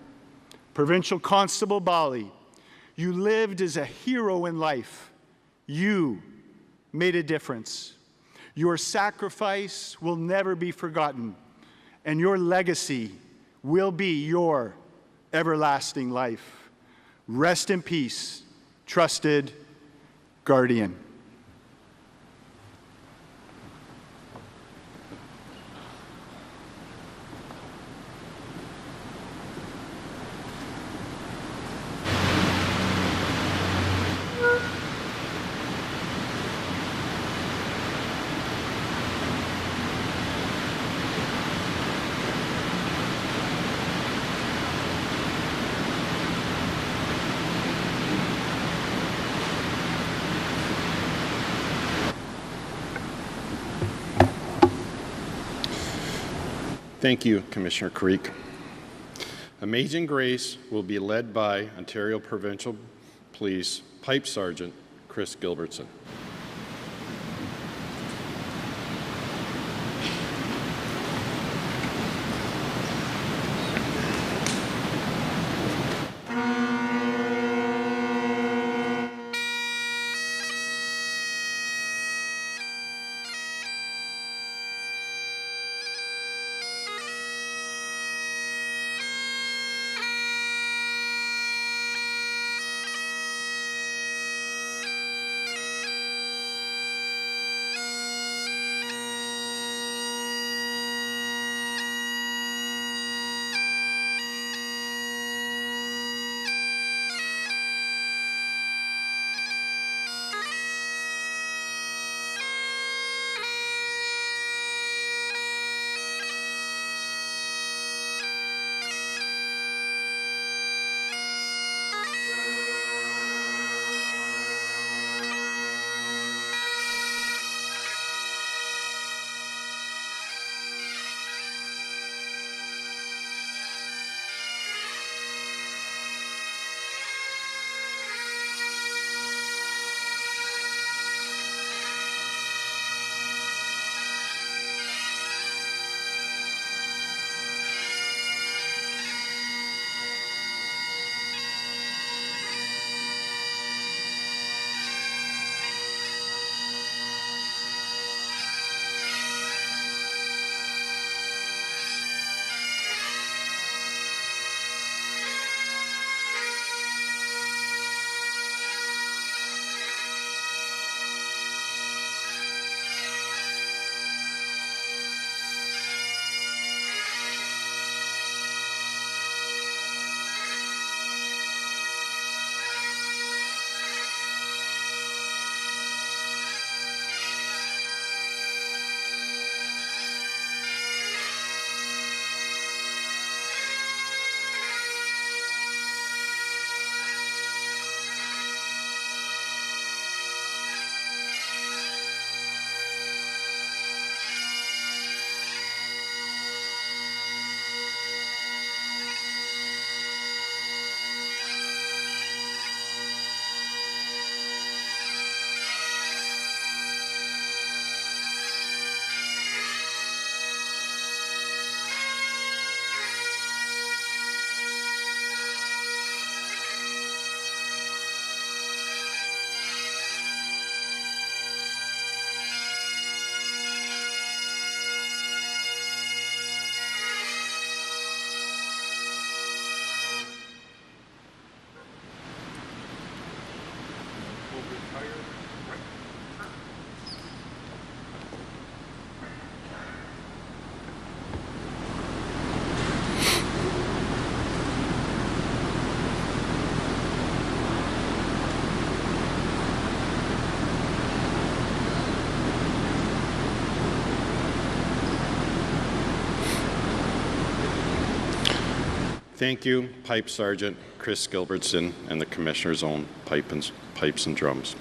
Provincial Constable Bali, you lived as a hero in life. You made a difference. Your sacrifice will never be forgotten, and your legacy will be your everlasting life. Rest in peace, trusted guardian. Thank you, Commissioner Creek. Amazing Grace will be led by Ontario Provincial Police Pipe Sergeant Chris Gilbertson. Thank you, Pipe Sergeant Chris Gilbertson and the Commissioner's own pipes and drums.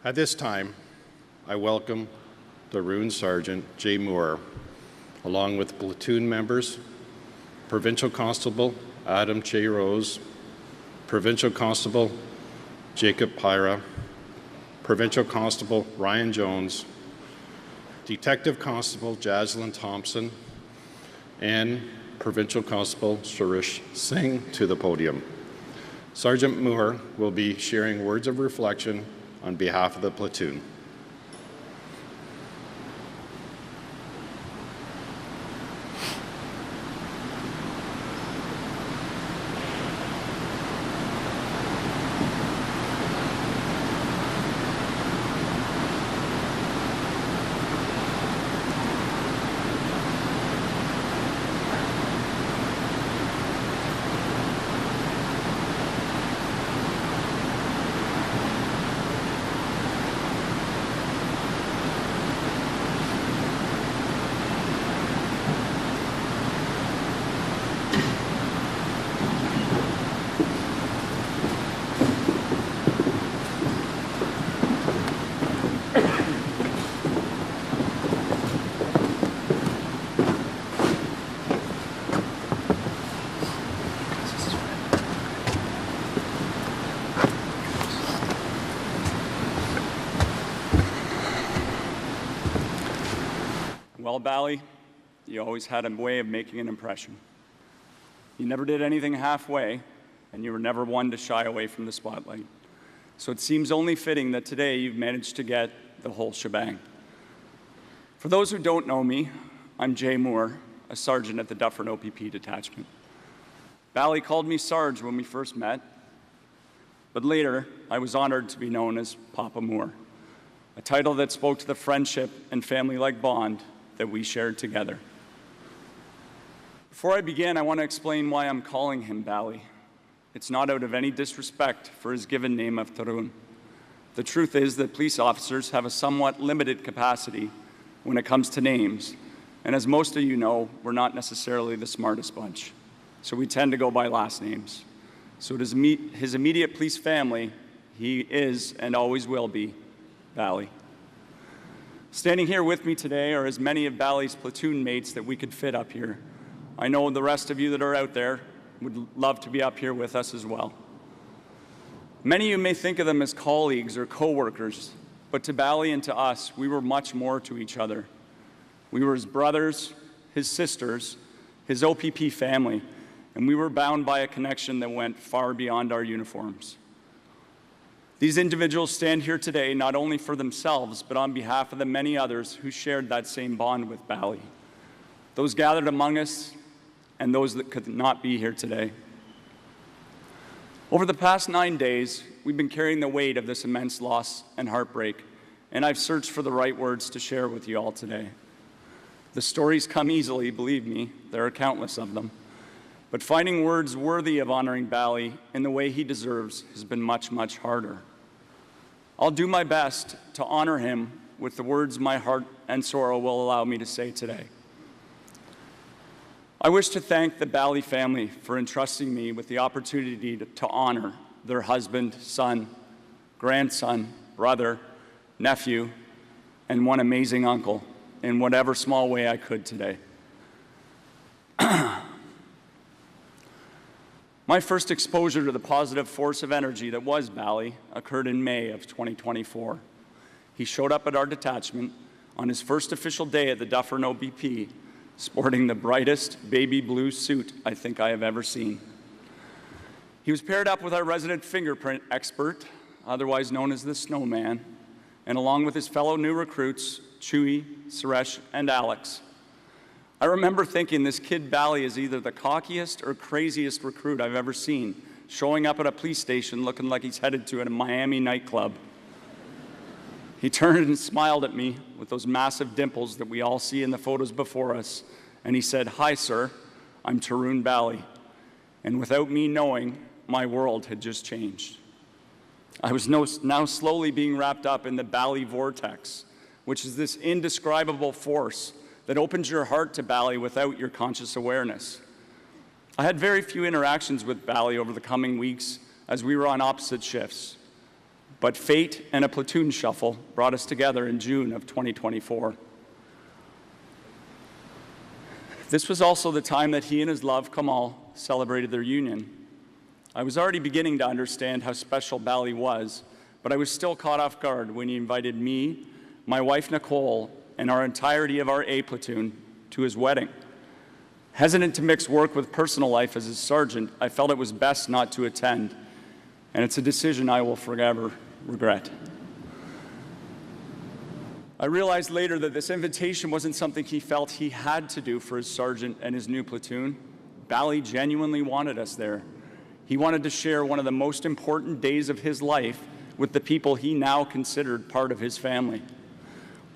At this time, I welcome Tarun Sergeant Jay Moore, along with platoon members, Provincial Constable Adam Che Rose, Provincial Constable Jacob Pyra, Provincial Constable Ryan Jones, Detective Constable Jaslyn Thompson, and Provincial Constable Sharish Singh to the podium. Sergeant Moore will be sharing words of reflection on behalf of the platoon. Well, Bali, you always had a way of making an impression. You never did anything halfway, and you were never one to shy away from the spotlight. So it seems only fitting that today you've managed to get the whole shebang. For those who don't know me, I'm Jay Moore, a sergeant at the Dufferin OPP detachment. Bali called me Sarge when we first met, but later I was honored to be known as Papa Moore, a title that spoke to the friendship and family-like bond that we shared together. Before I begin, I want to explain why I'm calling him Bali. It's not out of any disrespect for his given name of Tarun. The truth is that police officers have a somewhat limited capacity when it comes to names, and as most of you know, we're not necessarily the smartest bunch, so we tend to go by last names. So to his immediate police family, he is and always will be Bali. Standing here with me today are as many of Bali's platoon mates that we could fit up here. I know the rest of you that are out there would love to be up here with us as well. Many of you may think of them as colleagues or co-workers, but to Bali and to us, we were much more to each other. We were his brothers, his sisters, his OPP family, and we were bound by a connection that went far beyond our uniforms. These individuals stand here today not only for themselves, but on behalf of the many others who shared that same bond with Bali. Those gathered among us and those that could not be here today. Over the past 9 days, we've been carrying the weight of this immense loss and heartbreak, and I've searched for the right words to share with you all today. The stories come easily, believe me, there are countless of them. But finding words worthy of honoring Bali in the way he deserves has been much, much harder. I'll do my best to honor him with the words my heart and sorrow will allow me to say today. I wish to thank the Bali family for entrusting me with the opportunity to honor their husband, son, grandson, brother, nephew, and one amazing uncle in whatever small way I could today. My first exposure to the positive force of energy that was Bali occurred in May of 2024. He showed up at our detachment on his first official day at the Dufferin OPP, sporting the brightest baby blue suit I think I have ever seen. He was paired up with our resident fingerprint expert, otherwise known as the Snowman, and along with his fellow new recruits, Chewy, Suresh, and Alex. I remember thinking this kid Bali is either the cockiest or craziest recruit I've ever seen, showing up at a police station looking like he's headed to a Miami nightclub. He turned and smiled at me with those massive dimples that we all see in the photos before us, and he said, "Hi, sir, I'm Tarun Bali." And without me knowing, my world had just changed. I was now slowly being wrapped up in the Bali vortex, which is this indescribable force that opens your heart to Bali without your conscious awareness. I had very few interactions with Bali over the coming weeks as we were on opposite shifts, but fate and a platoon shuffle brought us together in June of 2024. This was also the time that he and his love, Kamal, celebrated their union. I was already beginning to understand how special Bali was, but I was still caught off guard when he invited me, my wife Nicole, and our entirety of our A platoon to his wedding. Hesitant to mix work with personal life as his sergeant, I felt it was best not to attend, and it's a decision I will forever regret. I realized later that this invitation wasn't something he felt he had to do for his sergeant and his new platoon. Bali genuinely wanted us there. He wanted to share one of the most important days of his life with the people he now considered part of his family.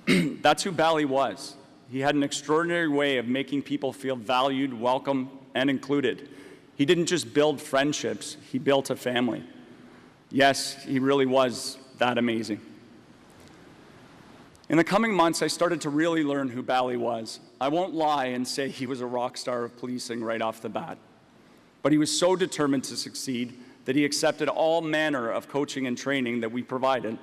That's who Bali was. He had an extraordinary way of making people feel valued, welcome, and included. He didn't just build friendships, he built a family. Yes, he really was that amazing. In the coming months, I started to really learn who Bali was. I won't lie and say he was a rock star of policing right off the bat. But he was so determined to succeed that he accepted all manner of coaching and training that we provided.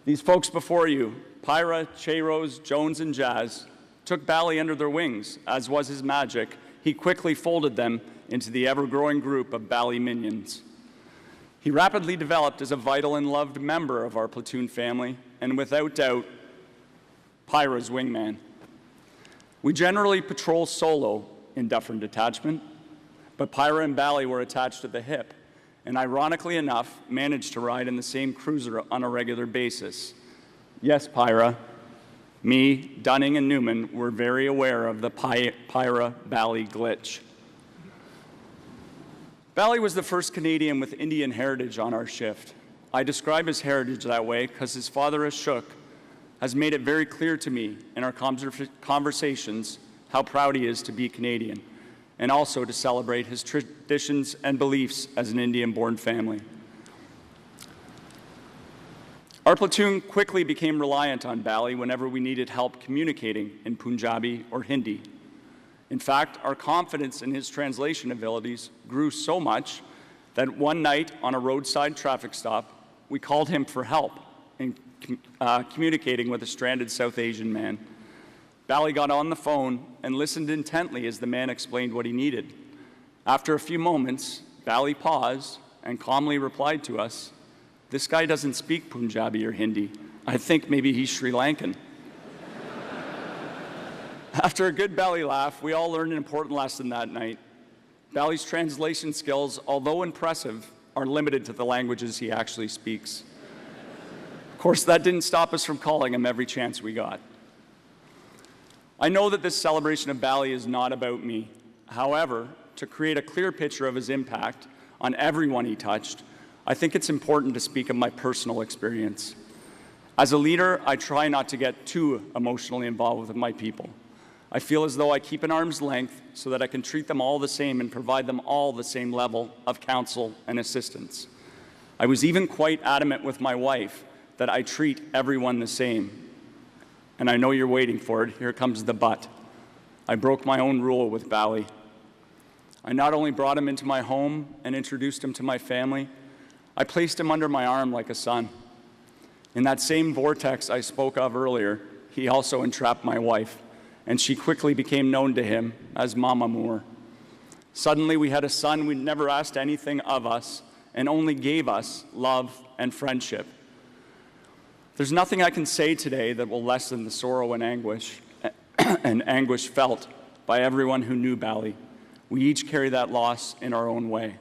These folks before you, Pyra, Cheiros, Jones, and Jazz, took Bali under their wings, as was his magic. He quickly folded them into the ever-growing group of Bali minions. He rapidly developed as a vital and loved member of our platoon family, and without doubt, Pyra's wingman. We generally patrol solo in Dufferin Detachment, but Pyra and Bali were attached at the hip, and ironically enough, managed to ride in the same cruiser on a regular basis. Yes, Pyra, me, Dunning, and Newman were very aware of the Pyra-Bali glitch. Bali was the first Canadian with Indian heritage on our shift. I describe his heritage that way because his father, Ashok, has made it very clear to me in our conversations how proud he is to be Canadian, and also to celebrate his traditions and beliefs as an Indian-born family. Our platoon quickly became reliant on Bali whenever we needed help communicating in Punjabi or Hindi. In fact, our confidence in his translation abilities grew so much that one night on a roadside traffic stop, we called him for help in communicating with a stranded South Asian man. Bali got on the phone and listened intently as the man explained what he needed. After a few moments, Bali paused and calmly replied to us, "This guy doesn't speak Punjabi or Hindi. I think maybe he's Sri Lankan." After a good Bali laugh, we all learned an important lesson that night. Bali's translation skills, although impressive, are limited to the languages he actually speaks. Of course, that didn't stop us from calling him every chance we got. I know that this celebration of Bali is not about me. However, to create a clear picture of his impact on everyone he touched, I think it's important to speak of my personal experience. As a leader, I try not to get too emotionally involved with my people. I feel as though I keep an arm's length so that I can treat them all the same and provide them all the same level of counsel and assistance. I was even quite adamant with my wife that I treat everyone the same. And I know you're waiting for it. Here comes the but. I broke my own rule with Bali. I not only brought him into my home and introduced him to my family, I placed him under my arm like a son. In that same vortex I spoke of earlier, he also entrapped my wife, and she quickly became known to him as Mama Moore. Suddenly, we had a son who never asked anything of us and only gave us love and friendship. There's nothing I can say today that will lessen the sorrow and anguish felt by everyone who knew Bali. We each carry that loss in our own way.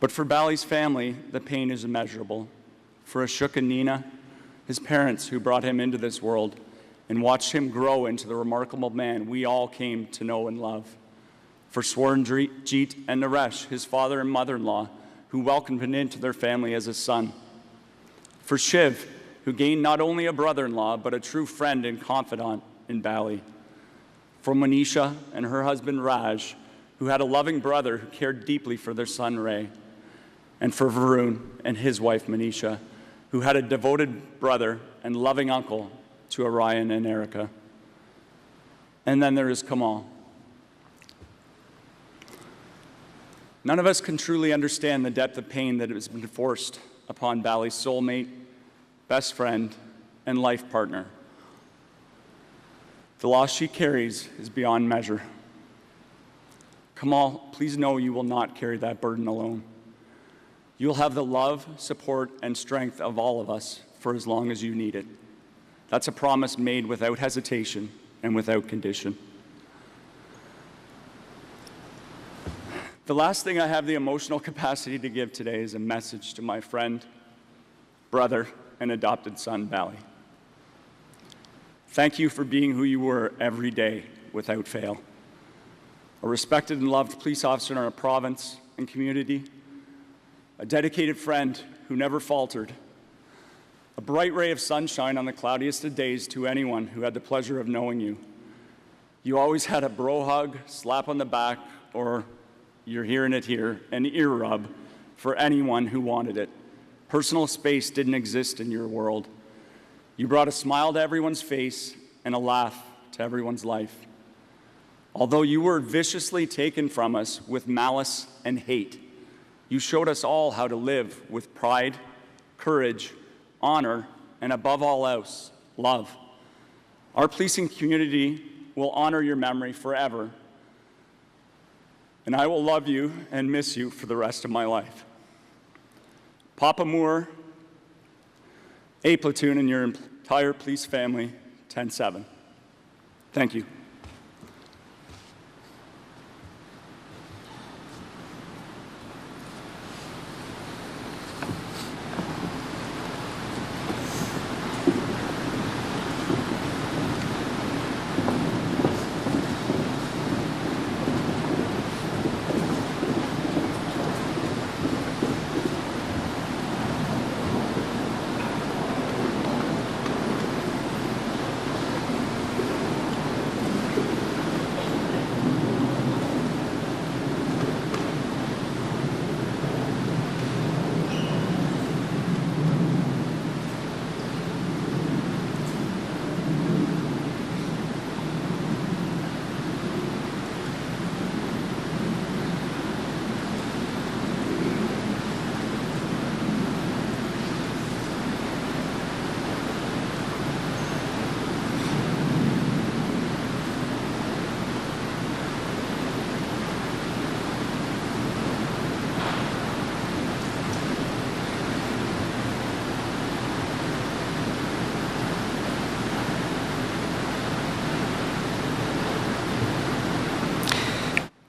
But for Bali's family, the pain is immeasurable. For Ashok and Nina, his parents who brought him into this world and watched him grow into the remarkable man we all came to know and love. For Swaranjeet and Naresh, his father and mother-in-law, who welcomed him into their family as a son. For Shiv, who gained not only a brother-in-law, but a true friend and confidant in Bali. For Manisha and her husband Raj, who had a loving brother who cared deeply for their son Ray. And for Varun and his wife Manisha, who had a devoted brother and loving uncle to Orion and Erica. And then there is Kamal. None of us can truly understand the depth of pain that has been forced upon Bali's soulmate, best friend, and life partner. The loss she carries is beyond measure. Kamal, please know you will not carry that burden alone. You'll have the love, support, and strength of all of us for as long as you need it. That's a promise made without hesitation and without condition. The last thing I have the emotional capacity to give today is a message to my friend, brother, and adopted son, Bali. Thank you for being who you were every day without fail. A respected and loved police officer in our province and community, a dedicated friend who never faltered, a bright ray of sunshine on the cloudiest of days to anyone who had the pleasure of knowing you. You always had a bro hug, slap on the back, or you're hearing it here, an ear rub for anyone who wanted it. Personal space didn't exist in your world. You brought a smile to everyone's face and a laugh to everyone's life. Although you were viciously taken from us with malice and hate, you showed us all how to live with pride, courage, honor, and above all else, love. Our policing community will honor your memory forever, and I will love you and miss you for the rest of my life. Papa Moore, A Platoon, and your entire police family, 10-7. Thank you.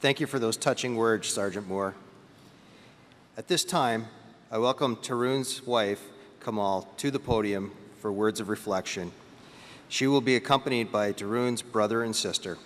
Thank you for those touching words, Sergeant Moore. At this time, I welcome Tarun's wife, Kamal, to the podium for words of reflection. She will be accompanied by Tarun's brother and sister.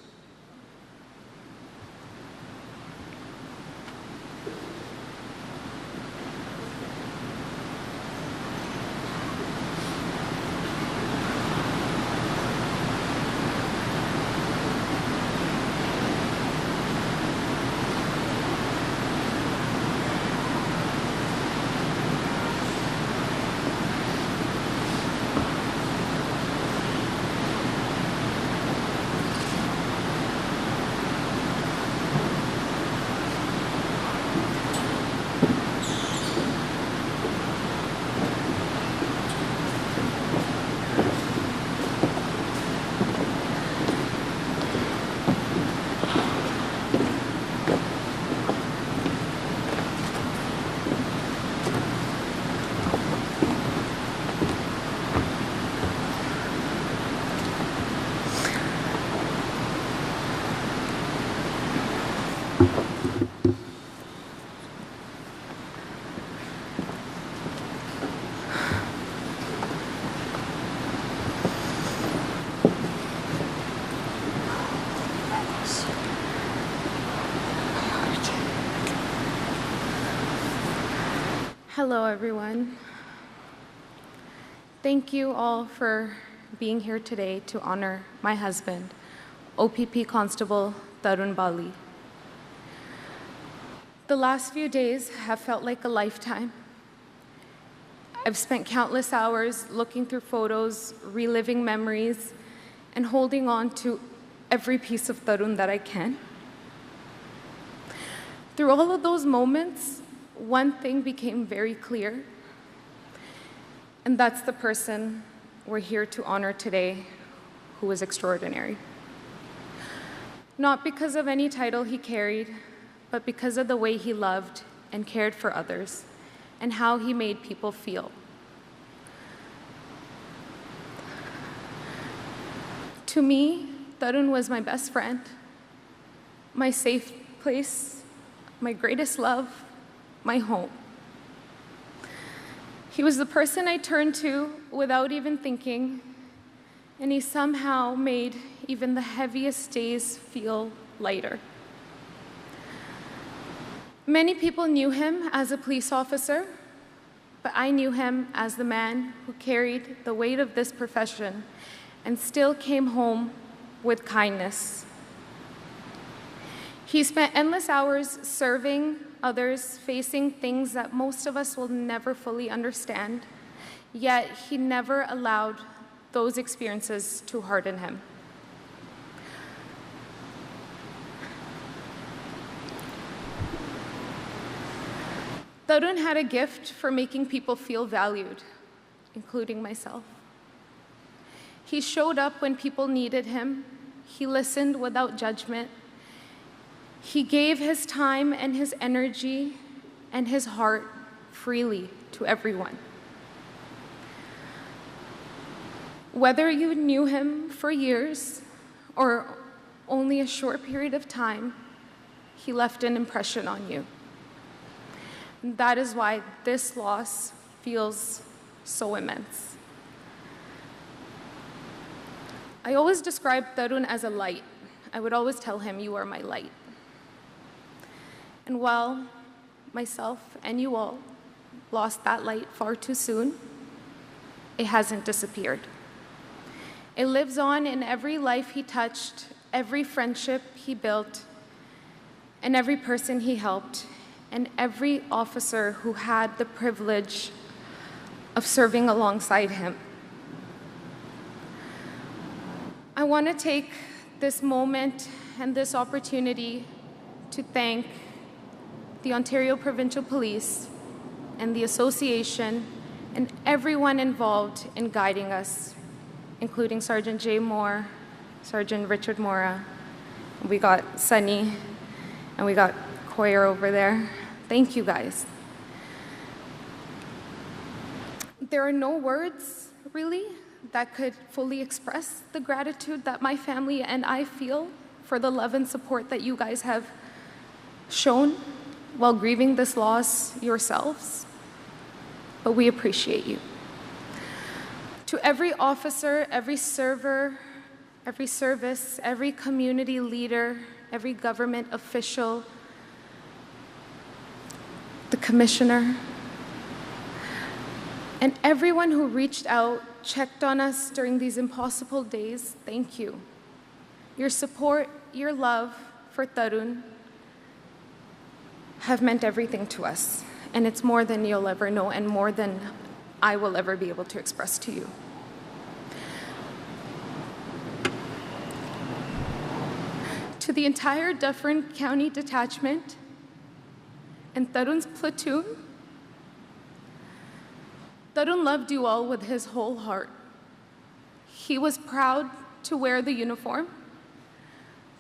Hello, everyone. Thank you all for being here today to honor my husband, OPP Constable Tarun Bali. The last few days have felt like a lifetime. I've spent countless hours looking through photos, reliving memories, and holding on to every piece of Tarun that I can. Through all of those moments, one thing became very clear, and that's the person we're here to honor today, who was extraordinary. Not because of any title he carried, but because of the way he loved and cared for others, and how he made people feel. To me, Tarun was my best friend, my safe place, my greatest love, my home. He was the person I turned to without even thinking, and he somehow made even the heaviest days feel lighter. Many people knew him as a police officer, but I knew him as the man who carried the weight of this profession and still came home with kindness. He spent endless hours serving others, facing things that most of us will never fully understand, yet he never allowed those experiences to harden him. Tarun had a gift for making people feel valued, including myself. He showed up when people needed him. He listened without judgment. He gave his time and his energy and his heart freely to everyone. Whether you knew him for years or only a short period of time, he left an impression on you. And that is why this loss feels so immense. I always described Tarun as a light. I would always tell him, "You are my light." And while myself and you all lost that light far too soon, it hasn't disappeared. It lives on in every life he touched, every friendship he built, and every person he helped, and every officer who had the privilege of serving alongside him. I want to take this moment and this opportunity to thank the Ontario Provincial Police and the Association and everyone involved in guiding us, including Sergeant Jay Moore, Sergeant Richard Mora. We got Sunny, and we got Coyer over there. Thank you, guys. There are no words, really, that could fully express the gratitude that my family and I feel for the love and support that you guys have shown while grieving this loss yourselves. But we appreciate you. To every officer, every server, every service, every community leader, every government official, the commissioner, and everyone who reached out, checked on us during these impossible days, thank you. Your support, your love for Tarun have meant everything to us, and it's more than you'll ever know and more than I will ever be able to express to you. To the entire Dufferin County Detachment and Tarun's platoon, Tarun loved you all with his whole heart. He was proud to wear the uniform,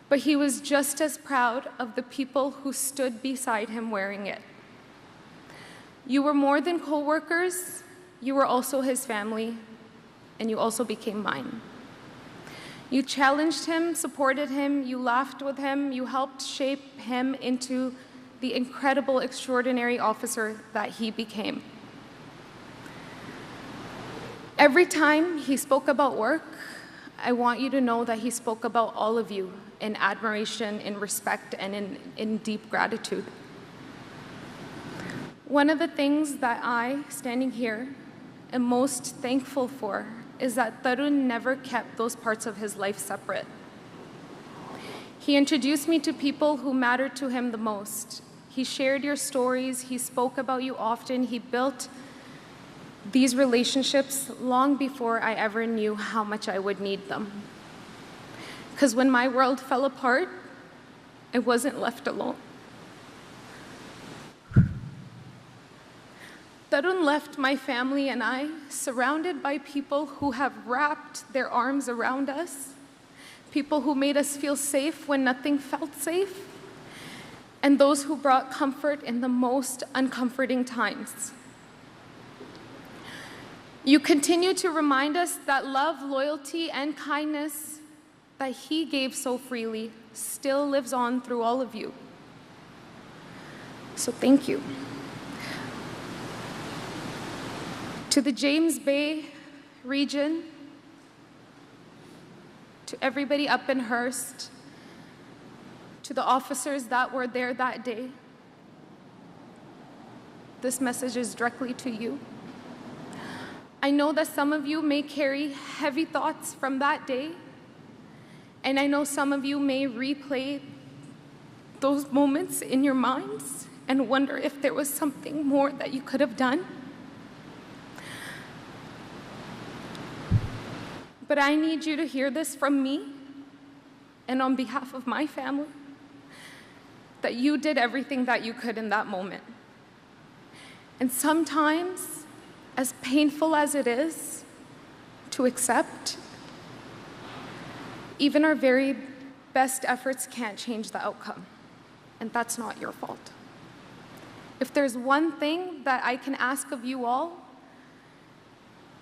but he was just as proud of the people who stood beside him wearing it. You were more than co-workers, you were also his family, and you also became mine. You challenged him, supported him, you laughed with him, you helped shape him into the incredible, extraordinary officer that he became. Every time he spoke about work, I want you to know that he spoke about all of you in admiration, in respect, and in deep gratitude. One of the things that I, standing here, am most thankful for is that Tarun never kept those parts of his life separate. He introduced me to people who mattered to him the most. He shared your stories, he spoke about you often, he built these relationships long before I ever knew how much I would need them. Because when my world fell apart, I wasn't left alone. Tarun left my family and I surrounded by people who have wrapped their arms around us, people who made us feel safe when nothing felt safe, and those who brought comfort in the most uncomforting times. You continue to remind us that love, loyalty, and kindness that he gave so freely still lives on through all of you. So thank you. To the James Bay region, to everybody up in Hearst, to the officers that were there that day, this message is directly to you. I know that some of you may carry heavy thoughts from that day, and I know some of you may replay those moments in your minds and wonder if there was something more that you could have done. But I need you to hear this from me and on behalf of my family, that you did everything that you could in that moment. And sometimes, as painful as it is to accept, even our very best efforts can't change the outcome, and that's not your fault. If there's one thing that I can ask of you all,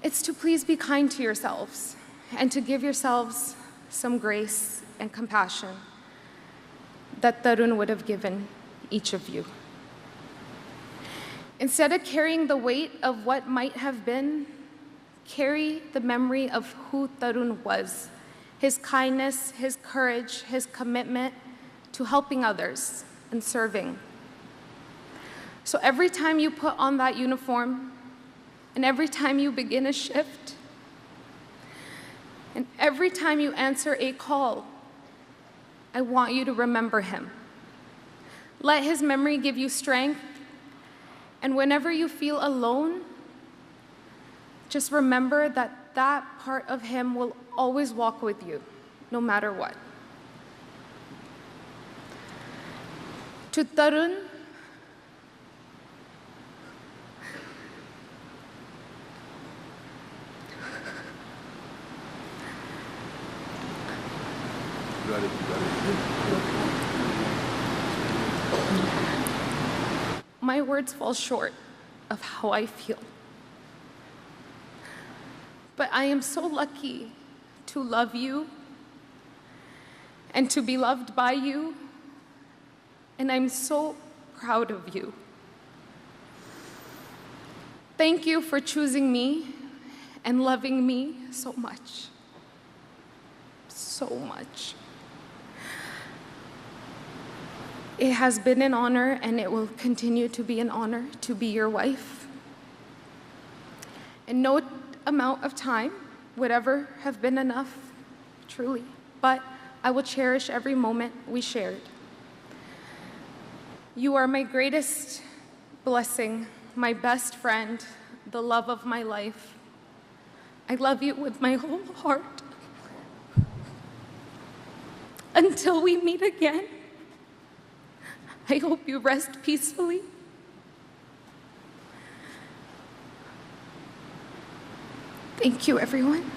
it's to please be kind to yourselves and to give yourselves some grace and compassion that Tarun would have given each of you. Instead of carrying the weight of what might have been, carry the memory of who Tarun was, his kindness, his courage, his commitment to helping others and serving. So every time you put on that uniform, and every time you begin a shift, and every time you answer a call, I want you to remember him. Let his memory give you strength, and whenever you feel alone, just remember that that part of him will always walk with you, no matter what. To Tarun, my words fall short of how I feel. But I am so lucky to love you and to be loved by you, and I'm so proud of you. Thank you for choosing me and loving me so much. So much. It has been an honor, and it will continue to be an honor to be your wife. And no amount of time would ever have been enough, truly, but I will cherish every moment we shared. You are my greatest blessing, my best friend, the love of my life. I love you with my whole heart. Until we meet again, I hope you rest peacefully. Thank you, everyone.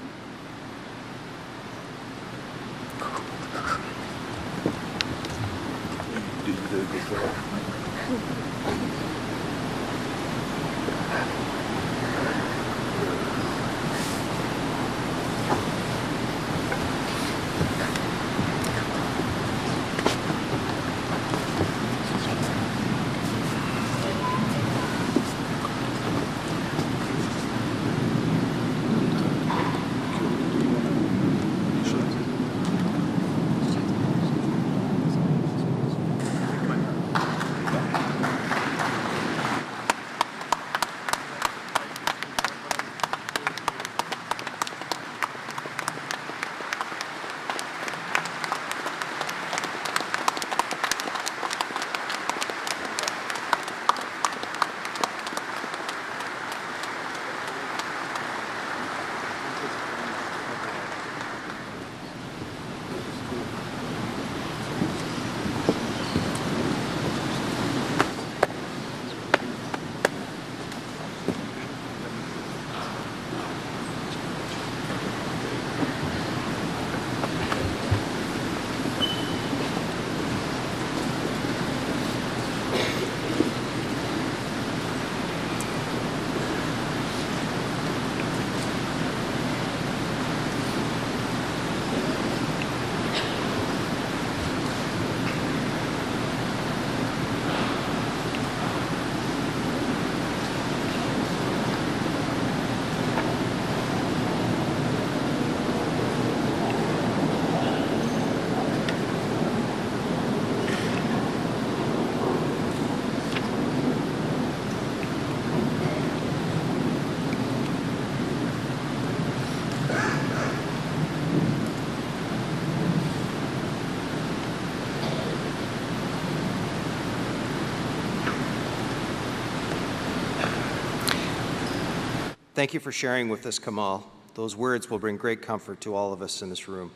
Thank you for sharing with us, Kamal. Those words will bring great comfort to all of us in this room.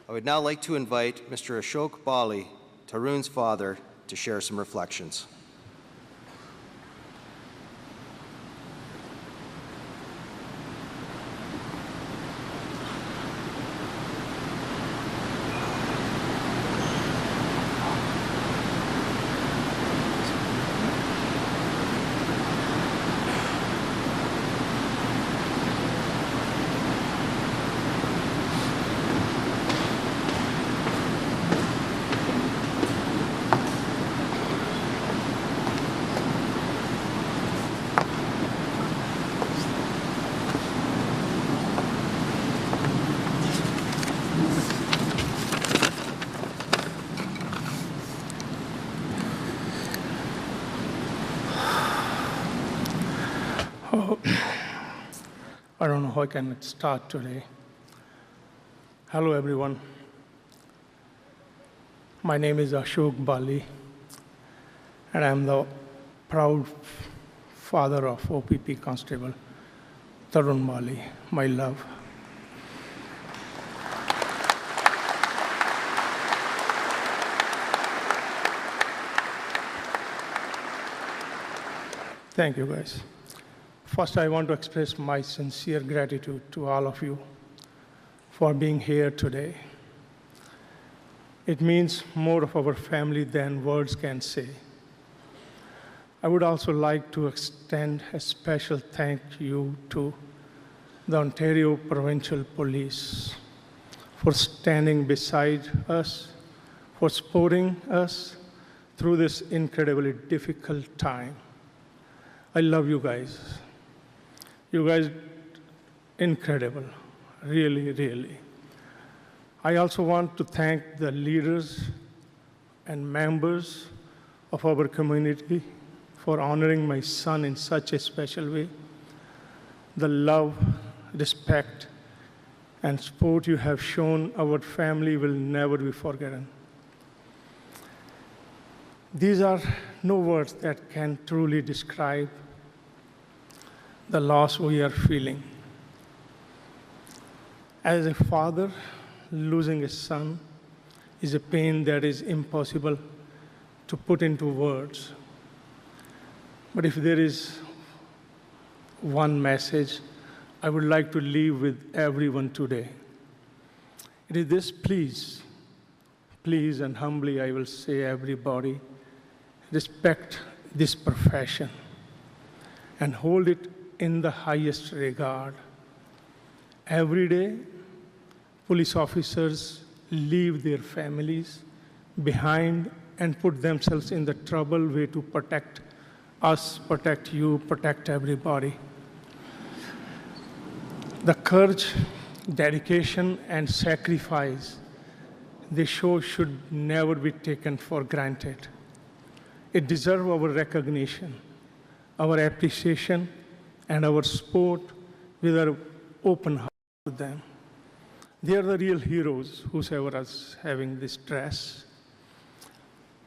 I would now like to invite Mr. Ashok Bali, Tarun's father, to share some reflections. I don't know how I can start today. Hello, everyone. My name is Ashok Bali, and I'm the proud father of OPP Constable Tarun Bali, my love. Thank you, guys. First, I want to express my sincere gratitude to all of you for being here today. It means more of our family than words can say. I would also like to extend a special thank you to the Ontario Provincial Police for standing beside us, for supporting us through this incredibly difficult time. I love you guys. You guys, incredible, really, really. I also want to thank the leaders and members of our community for honoring my son in such a special way. The love, respect, and support you have shown our family will never be forgotten. These are no words that can truly describe the loss we are feeling. As a father, losing a son is a pain that is impossible to put into words. But if there is one message I would like to leave with everyone today, it is this: please, please, and humbly I will say, everybody, respect this profession and hold it in the highest regard. Every day, police officers leave their families behind and put themselves in the trouble way to protect us, protect you, protect everybody. The courage, dedication, and sacrifice they show should never be taken for granted. It deserves our recognition, our appreciation, and our support with our open heart to them. They are the real heroes whosoever is having this stress.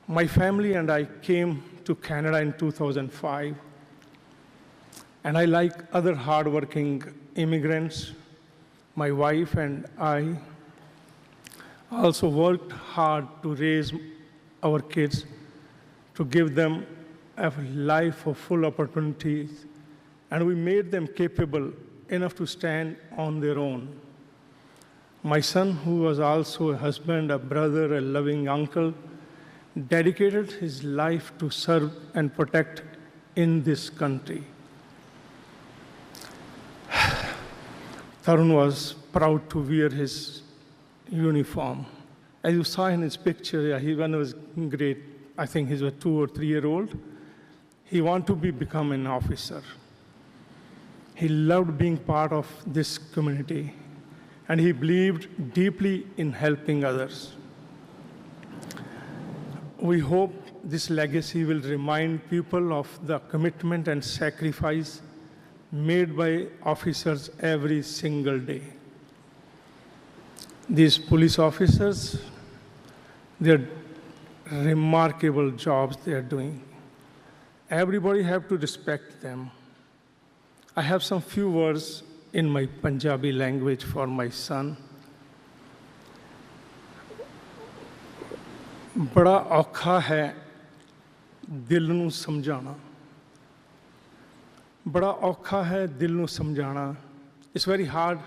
My family and I came to Canada in 2005, and I, like other hardworking immigrants, my wife and I also worked hard to raise our kids, to give them a life of full opportunities, and we made them capable enough to stand on their own. My son, who was also a husband, a brother, a loving uncle, dedicated his life to serve and protect in this country. Tarun was proud to wear his uniform. As you saw in his picture, when he was great, I think he was a 2 or 3 year old, he wanted to become an officer. He loved being part of this community, and he believed deeply in helping others. We hope this legacy will remind people of the commitment and sacrifice made by officers every single day. These police officers, they're remarkable jobs they are doing. Everybody have to respect them. I have some few words in my Punjabi language for my son. बड़ा औखा है दिल नूं समझाना. बड़ा औखा है दिल नूं समझाना. It's very hard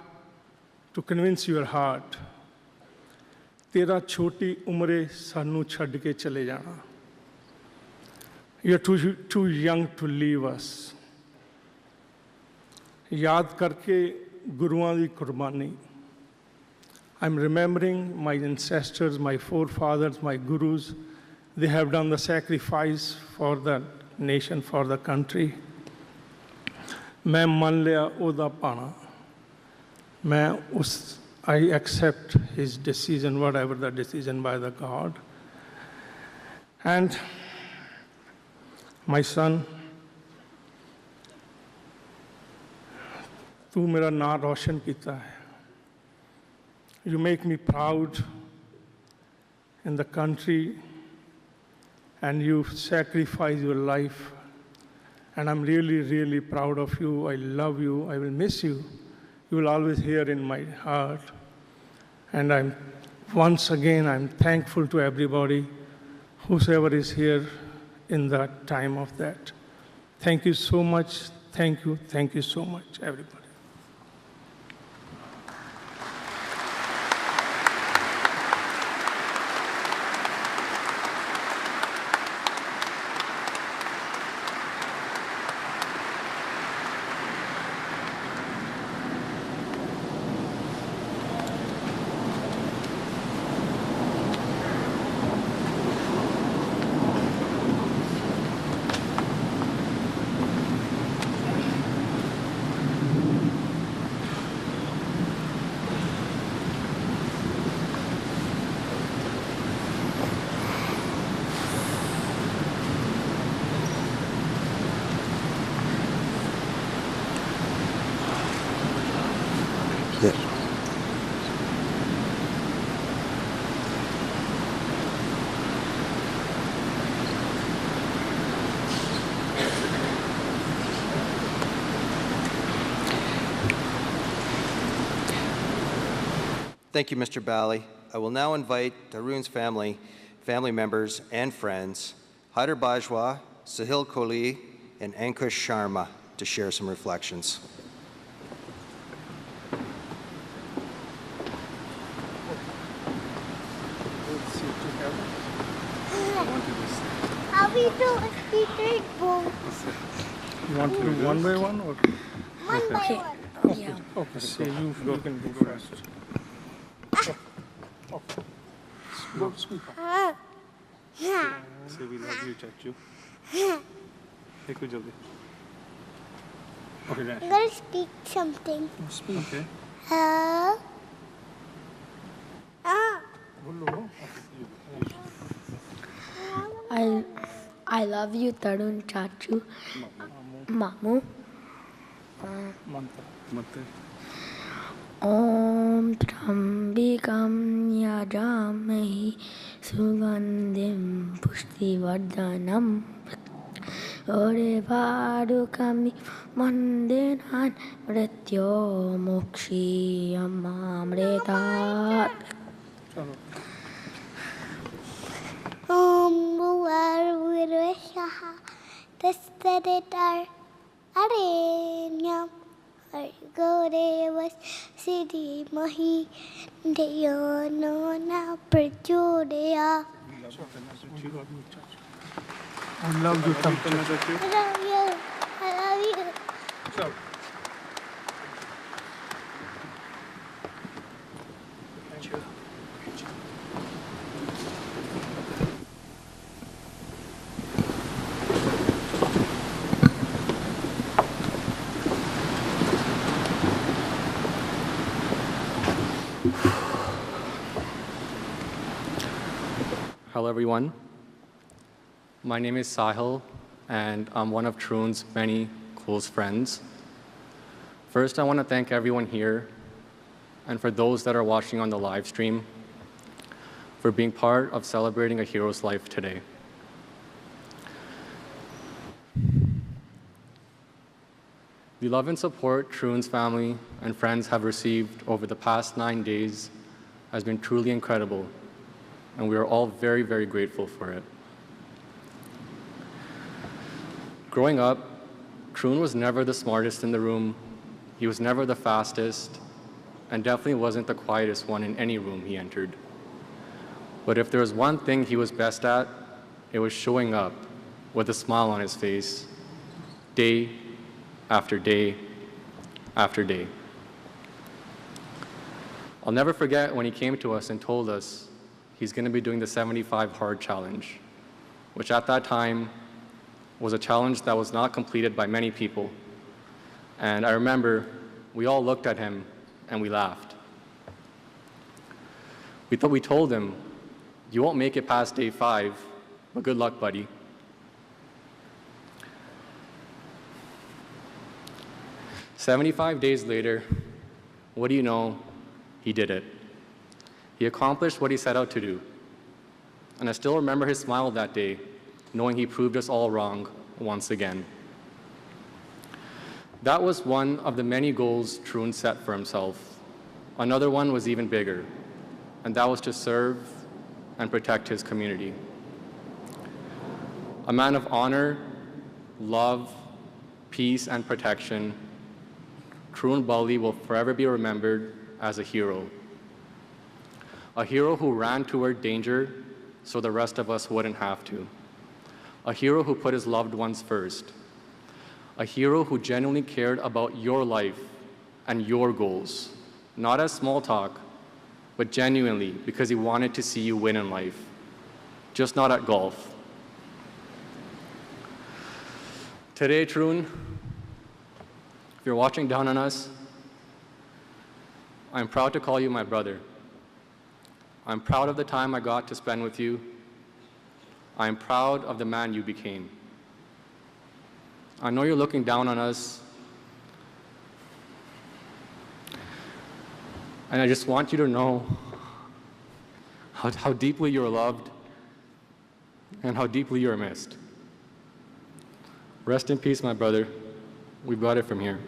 to convince your heart. तेरा छोटी उम्रे सानू छड्ड के चले जाना. You're too young to leave us. याद करके गुरुआं दी कुर्बानी. I'm remembering my ancestors, my forefathers, my gurus. They have done the sacrifice for the nation, for the country. मैं मान लिया ओदा पाना. I accept his decision, whatever the decision by the God. And my son, तू मेरा नाम रोशन कीता है. You make me proud in the country, and you sacrifice your life. And I'm really, really proud of you. I love you. I will miss you. You will always hear in my heart. And once again, I'm thankful to everybody, whosoever is here in that time of that. Thank you so much. Thank you so much, everybody. Thank you, Mr. Bali. I will now invite Tarun's family members and friends, Haider Bajwa, Sahil Kohli, and Ankush Sharma to share some reflections. We did both. You want to do one by one or? One by one. Yeah. Okay, so you can go first. Okay. Go speak. Say we love you, Chachu. Take jaldi. Okay, Dash. I'm going to speak something. Speak. Okay. I love you, Tarun, Chachu, Mamu. Om Trambikam Yajamahi Sugandim Pushtivardhanam Ore Varukami Mandinan Mrityo Mokshi Amamretat Om Buarvirveshaha Tastaditar Arenyam Argodevas Siddhi Mahi Deyonona Prachodaya. I love you, Chachu. I love you. I love you. Sure. Hello, everyone. My name is Sahil, and I'm one of Tarun's many close friends. First, I want to thank everyone here, and for those that are watching on the live stream, for being part of celebrating a hero's life today. The love and support Tarun's family and friends have received over the past 9 days has been truly incredible, and we are all very, very grateful for it. Growing up, Tarun was never the smartest in the room, he was never the fastest, and definitely wasn't the quietest one in any room he entered. But if there was one thing he was best at, it was showing up with a smile on his face, day after day after day. I'll never forget when he came to us and told us he's going to be doing the 75 hard challenge, which at that time was a challenge that was not completed by many people. And I remember we all looked at him and we laughed. We told him, "You won't make it past day 5, but good luck, buddy." "75 days later, what do you know? He did it. He accomplished what he set out to do. And I still remember his smile that day, knowing he proved us all wrong once again. That was one of the many goals Tarun set for himself. Another one was even bigger, and that was to serve and protect his community. A man of honor, love, peace, and protection, Tarun Bali will forever be remembered as a hero. A hero who ran toward danger so the rest of us wouldn't have to. A hero who put his loved ones first. A hero who genuinely cared about your life and your goals, not as small talk, but genuinely because he wanted to see you win in life, just not at golf. Today, Tarun, if you're watching down on us, I'm proud to call you my brother. I'm proud of the time I got to spend with you. I'm proud of the man you became. I know you're looking down on us, and I just want you to know how deeply you're loved and how deeply you're missed. Rest in peace, my brother. We've got it from here.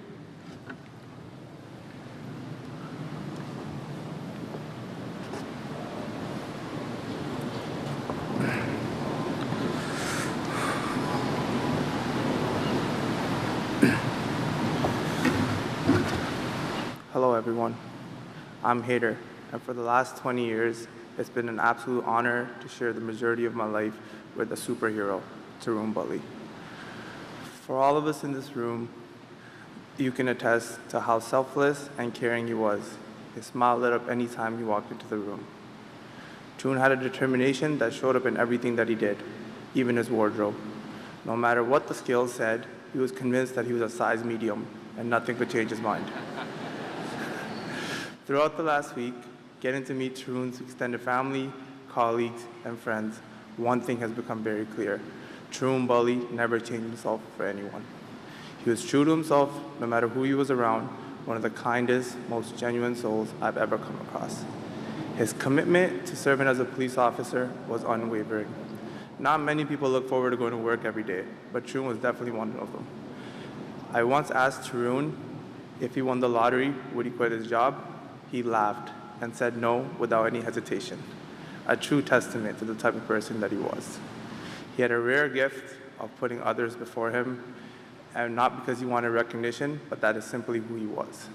Hello everyone, I'm Hader, and for the last 20 years, it's been an absolute honor to share the majority of my life with a superhero, Tarun Bali. For all of us in this room, you can attest to how selfless and caring he was. His smile lit up any time he walked into the room. Tarun had a determination that showed up in everything that he did, even his wardrobe. No matter what the scales said, he was convinced that he was a size medium, and nothing could change his mind. Throughout the last week, getting to meet Tarun's extended family, colleagues, and friends, one thing has become very clear. Tarun Bali never changed himself for anyone. He was true to himself, no matter who he was around, one of the kindest, most genuine souls I've ever come across. His commitment to serving as a police officer was unwavering. Not many people look forward to going to work every day, but Tarun was definitely one of them. I once asked Tarun if he won the lottery, would he quit his job? He laughed and said no without any hesitation, a true testament to the type of person that he was. He had a rare gift of putting others before him, and not because he wanted recognition, but that is simply who he was.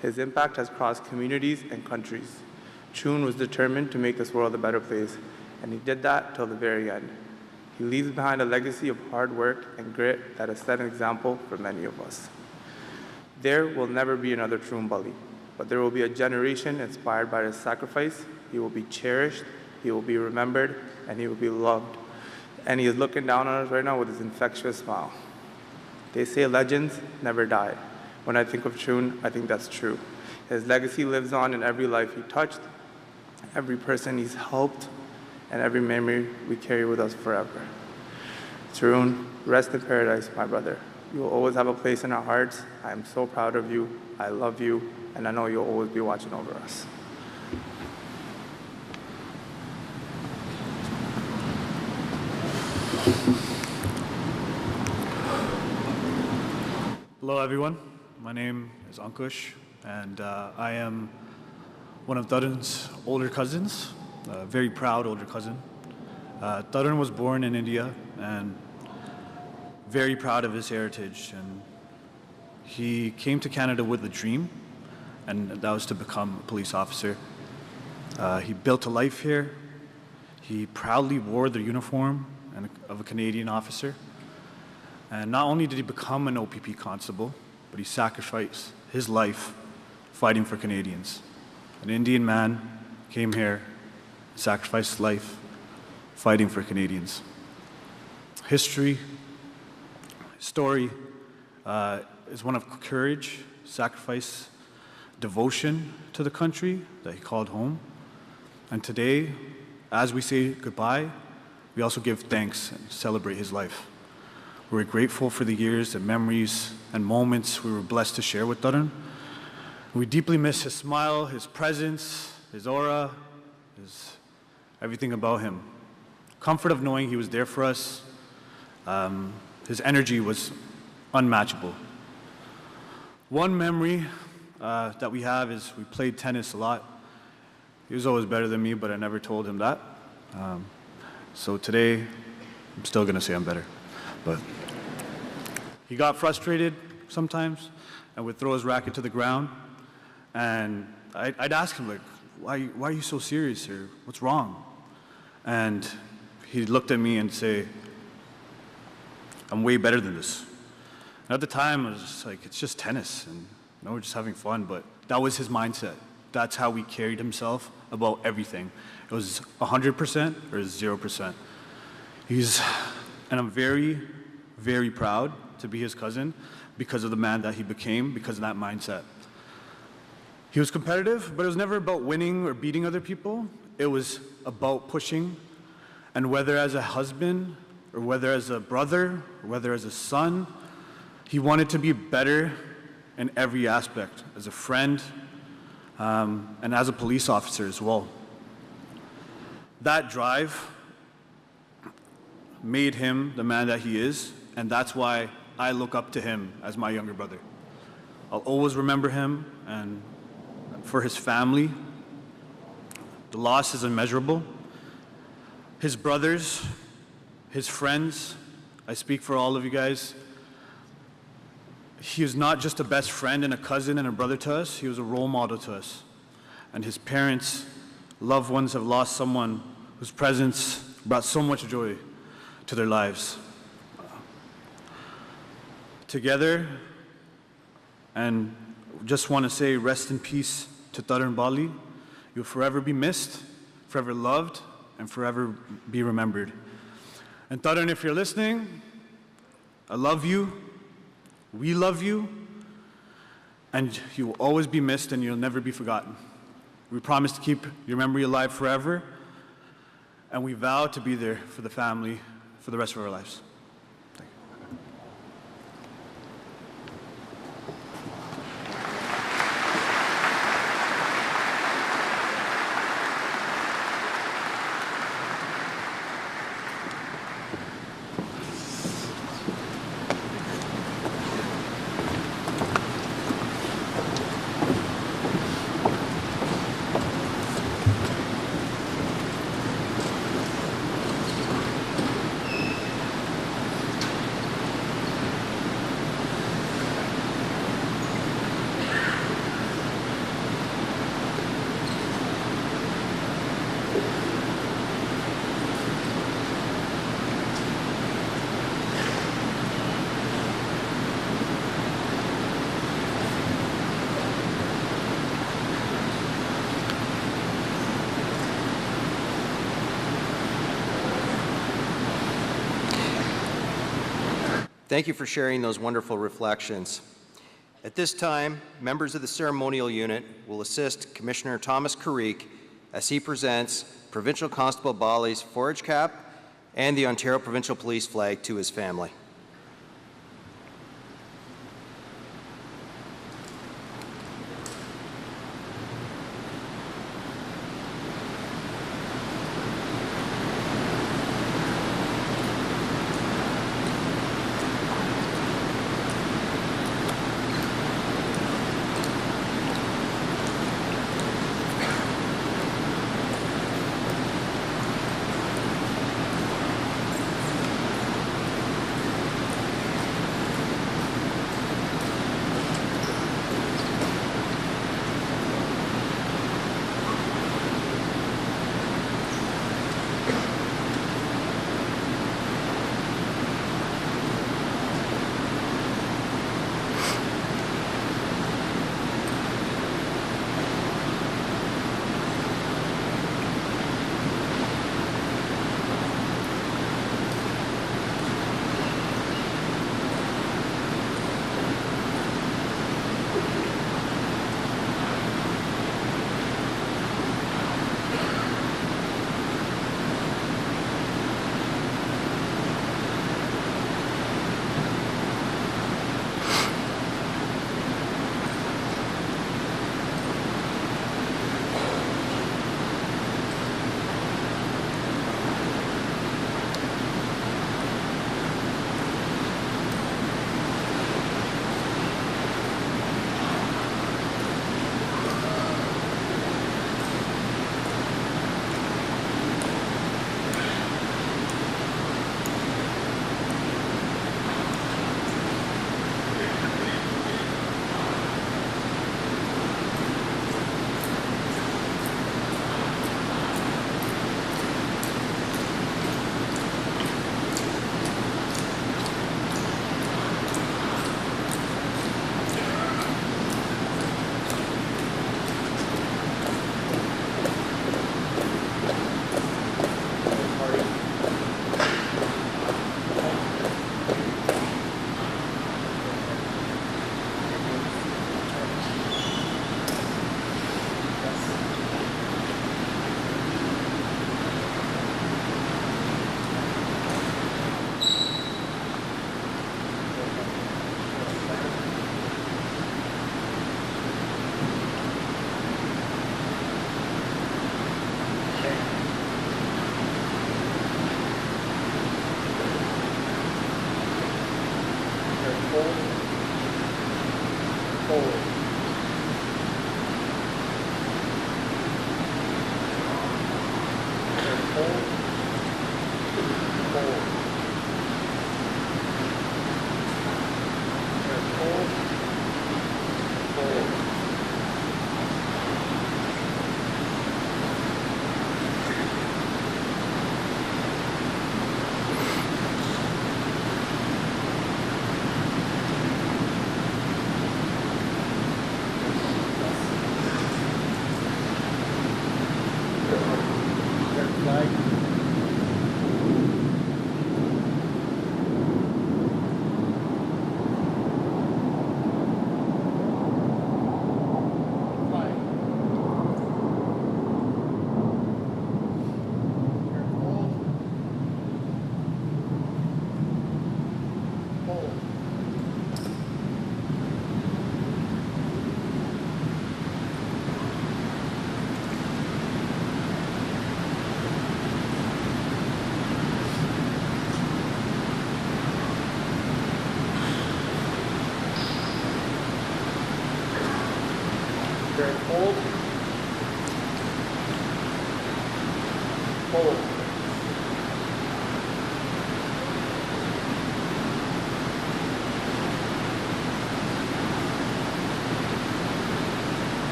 His impact has crossed communities and countries. Tarun was determined to make this world a better place, and he did that till the very end. He leaves behind a legacy of hard work and grit that has set an example for many of us. There will never be another Tarun Bali, but there will be a generation inspired by his sacrifice. He will be cherished, he will be remembered, and he will be loved. And he is looking down on us right now with his infectious smile. They say legends never die. When I think of Tarun, I think that's true. His legacy lives on in every life he touched, every person he's helped, and every memory we carry with us forever. Tarun, rest in paradise, my brother. You will always have a place in our hearts. I am so proud of you. I love you, and I know you'll always be watching over us. Hello, everyone. My name is Ankush, and I am one of Tarun's older cousins, a very proud older cousin. Tarun was born in India and very proud of his heritage. And he came to Canada with a dream, and that was to become a police officer. He built a life here. He proudly wore the uniform of a Canadian officer. And not only did he become an OPP constable, but he sacrificed his life fighting for Canadians. An Indian man came here, sacrificed his life fighting for Canadians. His story is one of courage, sacrifice, devotion to the country that he called home. And today, as we say goodbye, we also give thanks and celebrate his life. We're grateful for the years and memories and moments we were blessed to share with Tarun. We deeply miss his smile, his presence, his aura, everything about him. Comfort of knowing he was there for us. His energy was unmatchable. One memory that we have is we played tennis a lot. He was always better than me, but I never told him that. So today, I'm still gonna say I'm better. But he got frustrated sometimes and would throw his racket to the ground. And I'd ask him, like, why are you so serious here? What's wrong? And he looked at me and say, I'm way better than this. And at the time, I was just like, it's just tennis, and we're just having fun. But that was his mindset. That's how he carried himself about everything. It was 100% or 0%. And I'm very, very proud to be his cousin because of the man that he became, because of that mindset. He was competitive, but it was never about winning or beating other people. It was about pushing, and whether as a husband, or whether as a brother, or whether as a son, he wanted to be better in every aspect, as a friend, and as a police officer as well. That drive made him the man that he is, and that's why I look up to him as my younger brother. I'll always remember him, and for his family, the loss is immeasurable. His brothers, his friends, I speak for all of you guys. He was not just a best friend and a cousin and a brother to us, he was a role model to us. And his parents, loved ones have lost someone whose presence brought so much joy to their lives. Together, and just want to say rest in peace to Tarun Bali. You'll forever be missed, forever loved, and forever be remembered. And Tarun, if you're listening, I love you, we love you, and you will always be missed and you'll never be forgotten. We promise to keep your memory alive forever, and we vow to be there for the family for the rest of our lives. Thank you for sharing those wonderful reflections. At this time, members of the ceremonial unit will assist Commissioner Thomas Carrique as he presents Provincial Constable Bali's forage cap and the Ontario Provincial Police flag to his family.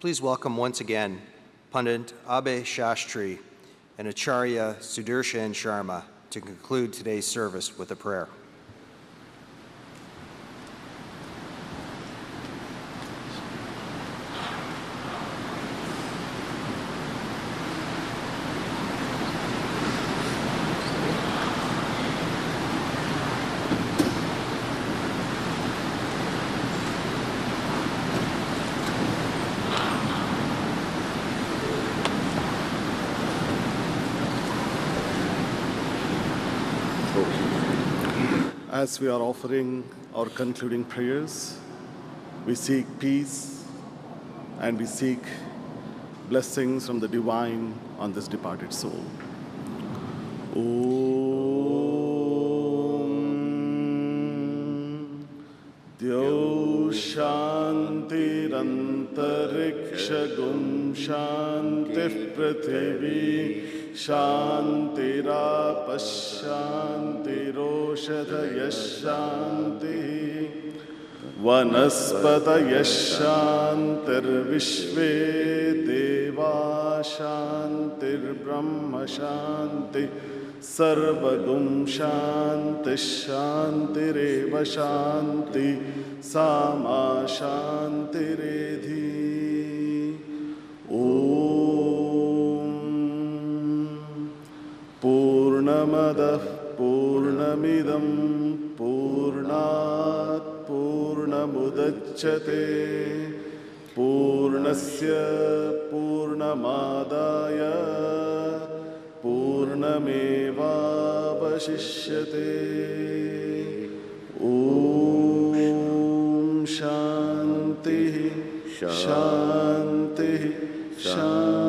Please welcome once again Pandit Abhay Shastri and Acharya Sudarshan Sharma to conclude today's service with a prayer. As we are offering our concluding prayers, we seek peace and we seek blessings from the divine on this departed soul. Om Dyo Shantirantariksha Shanti Prithivi Shantira Shantiroshadaya Shanti Vanaspataya Shantirvishve Deva Shantir Brahma Shanti Sarvagum Shanti Shantireva Shanti Sama Shantiredhi. Purnamadah Purnamidam Purnat Purnamudachyate Purnasya Purnamadaya Purnamevavashishyate. Om Shanti Shanti Shanti.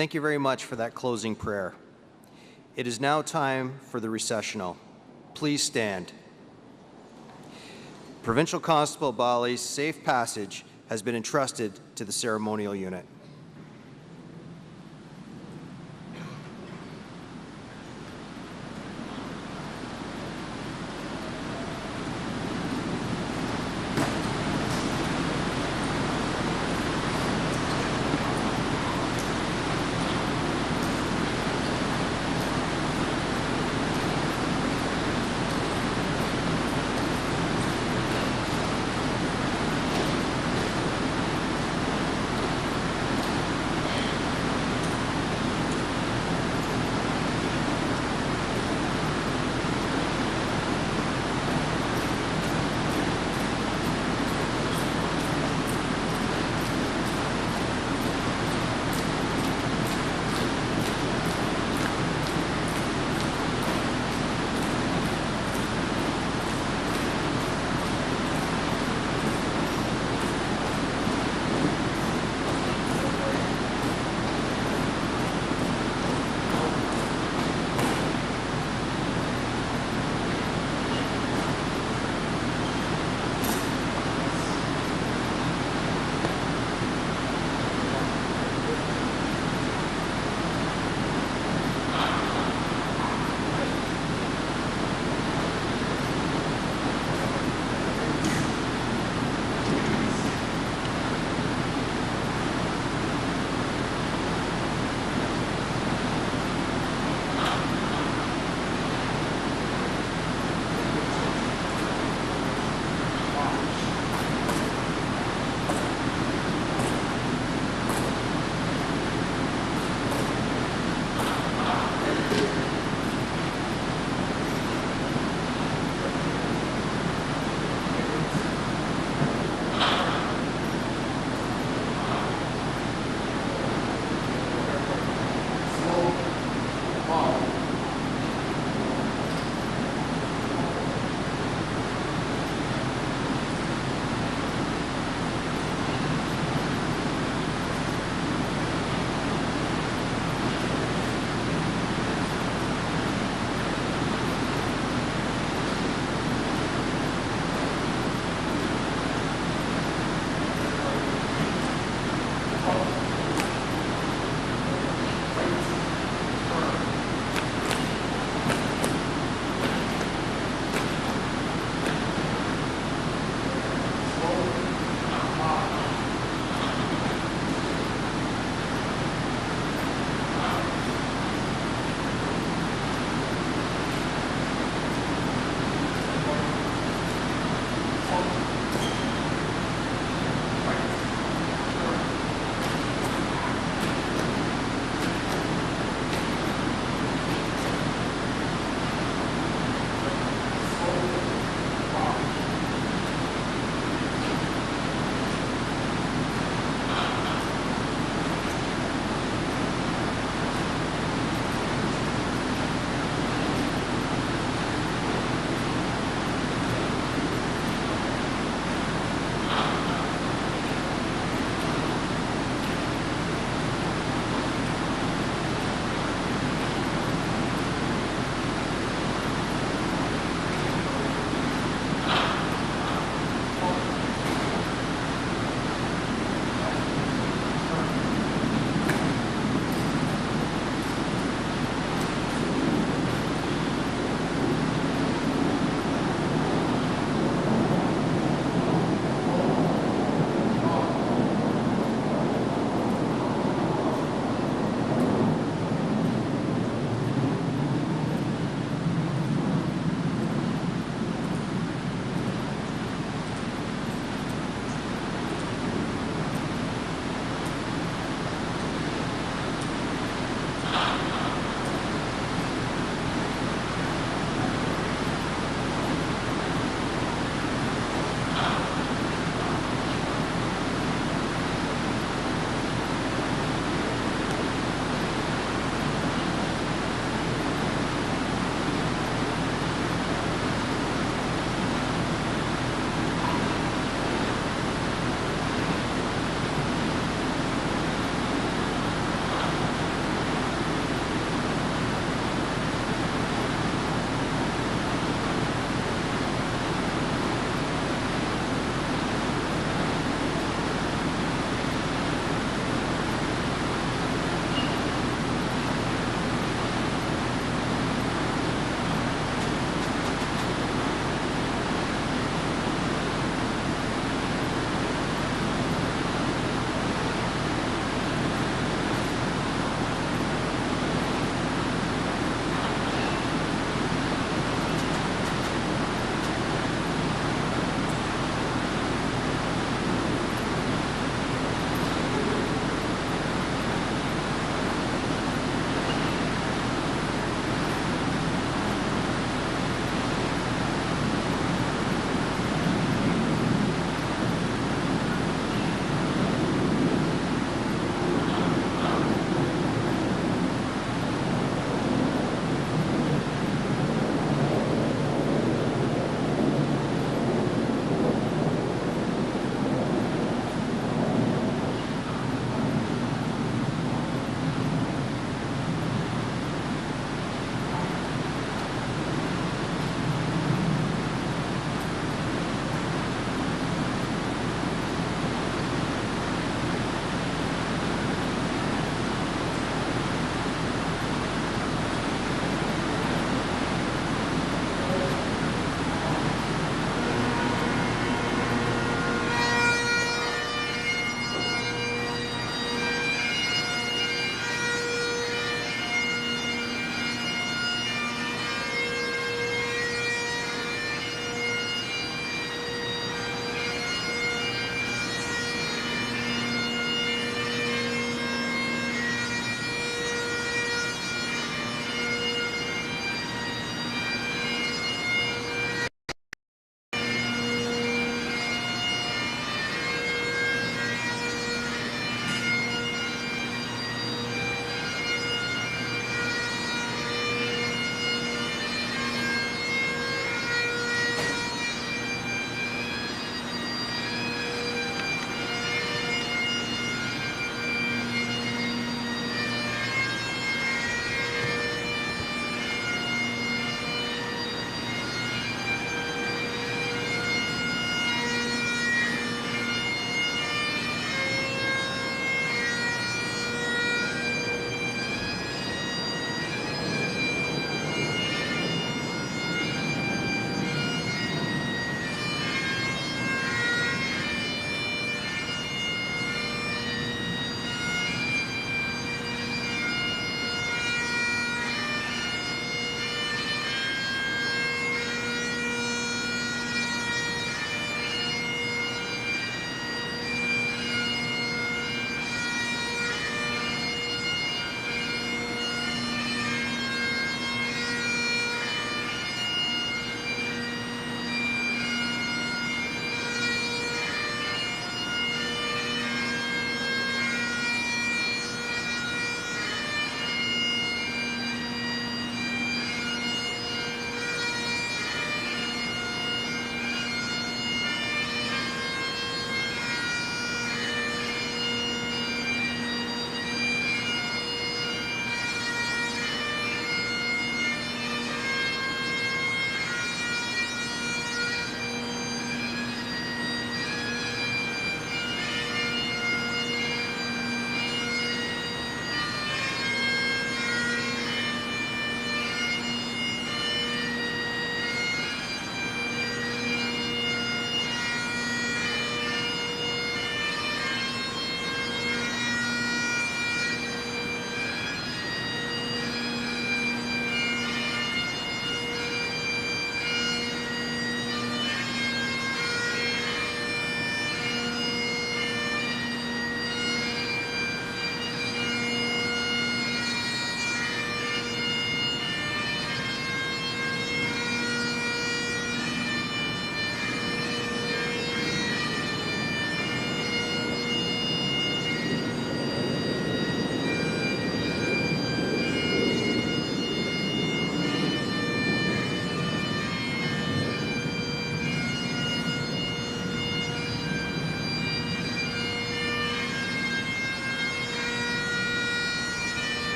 Thank you very much for that closing prayer. It is now time for the recessional. Please stand. Provincial Constable Bali's safe passage has been entrusted to the ceremonial unit.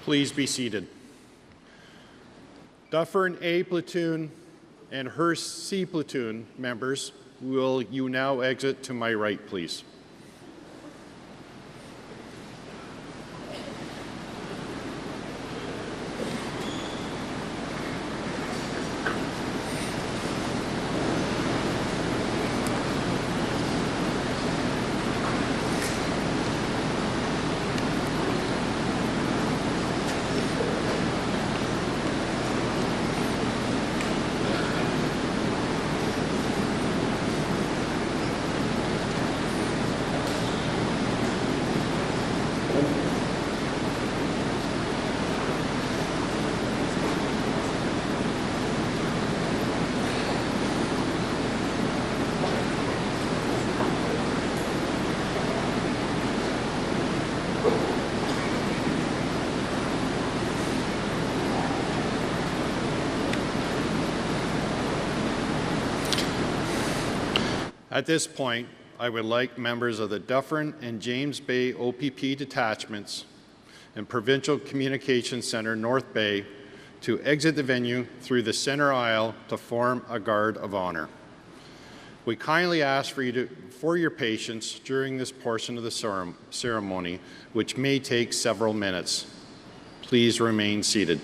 Please be seated. Dufferin A Platoon and Hearst C Platoon members, will you now exit to my right, please? At this point, I would like members of the Dufferin and James Bay OPP detachments and Provincial Communications Center North Bay to exit the venue through the center aisle to form a guard of honor. We kindly ask for your patience during this portion of the ceremony, which may take several minutes. Please remain seated.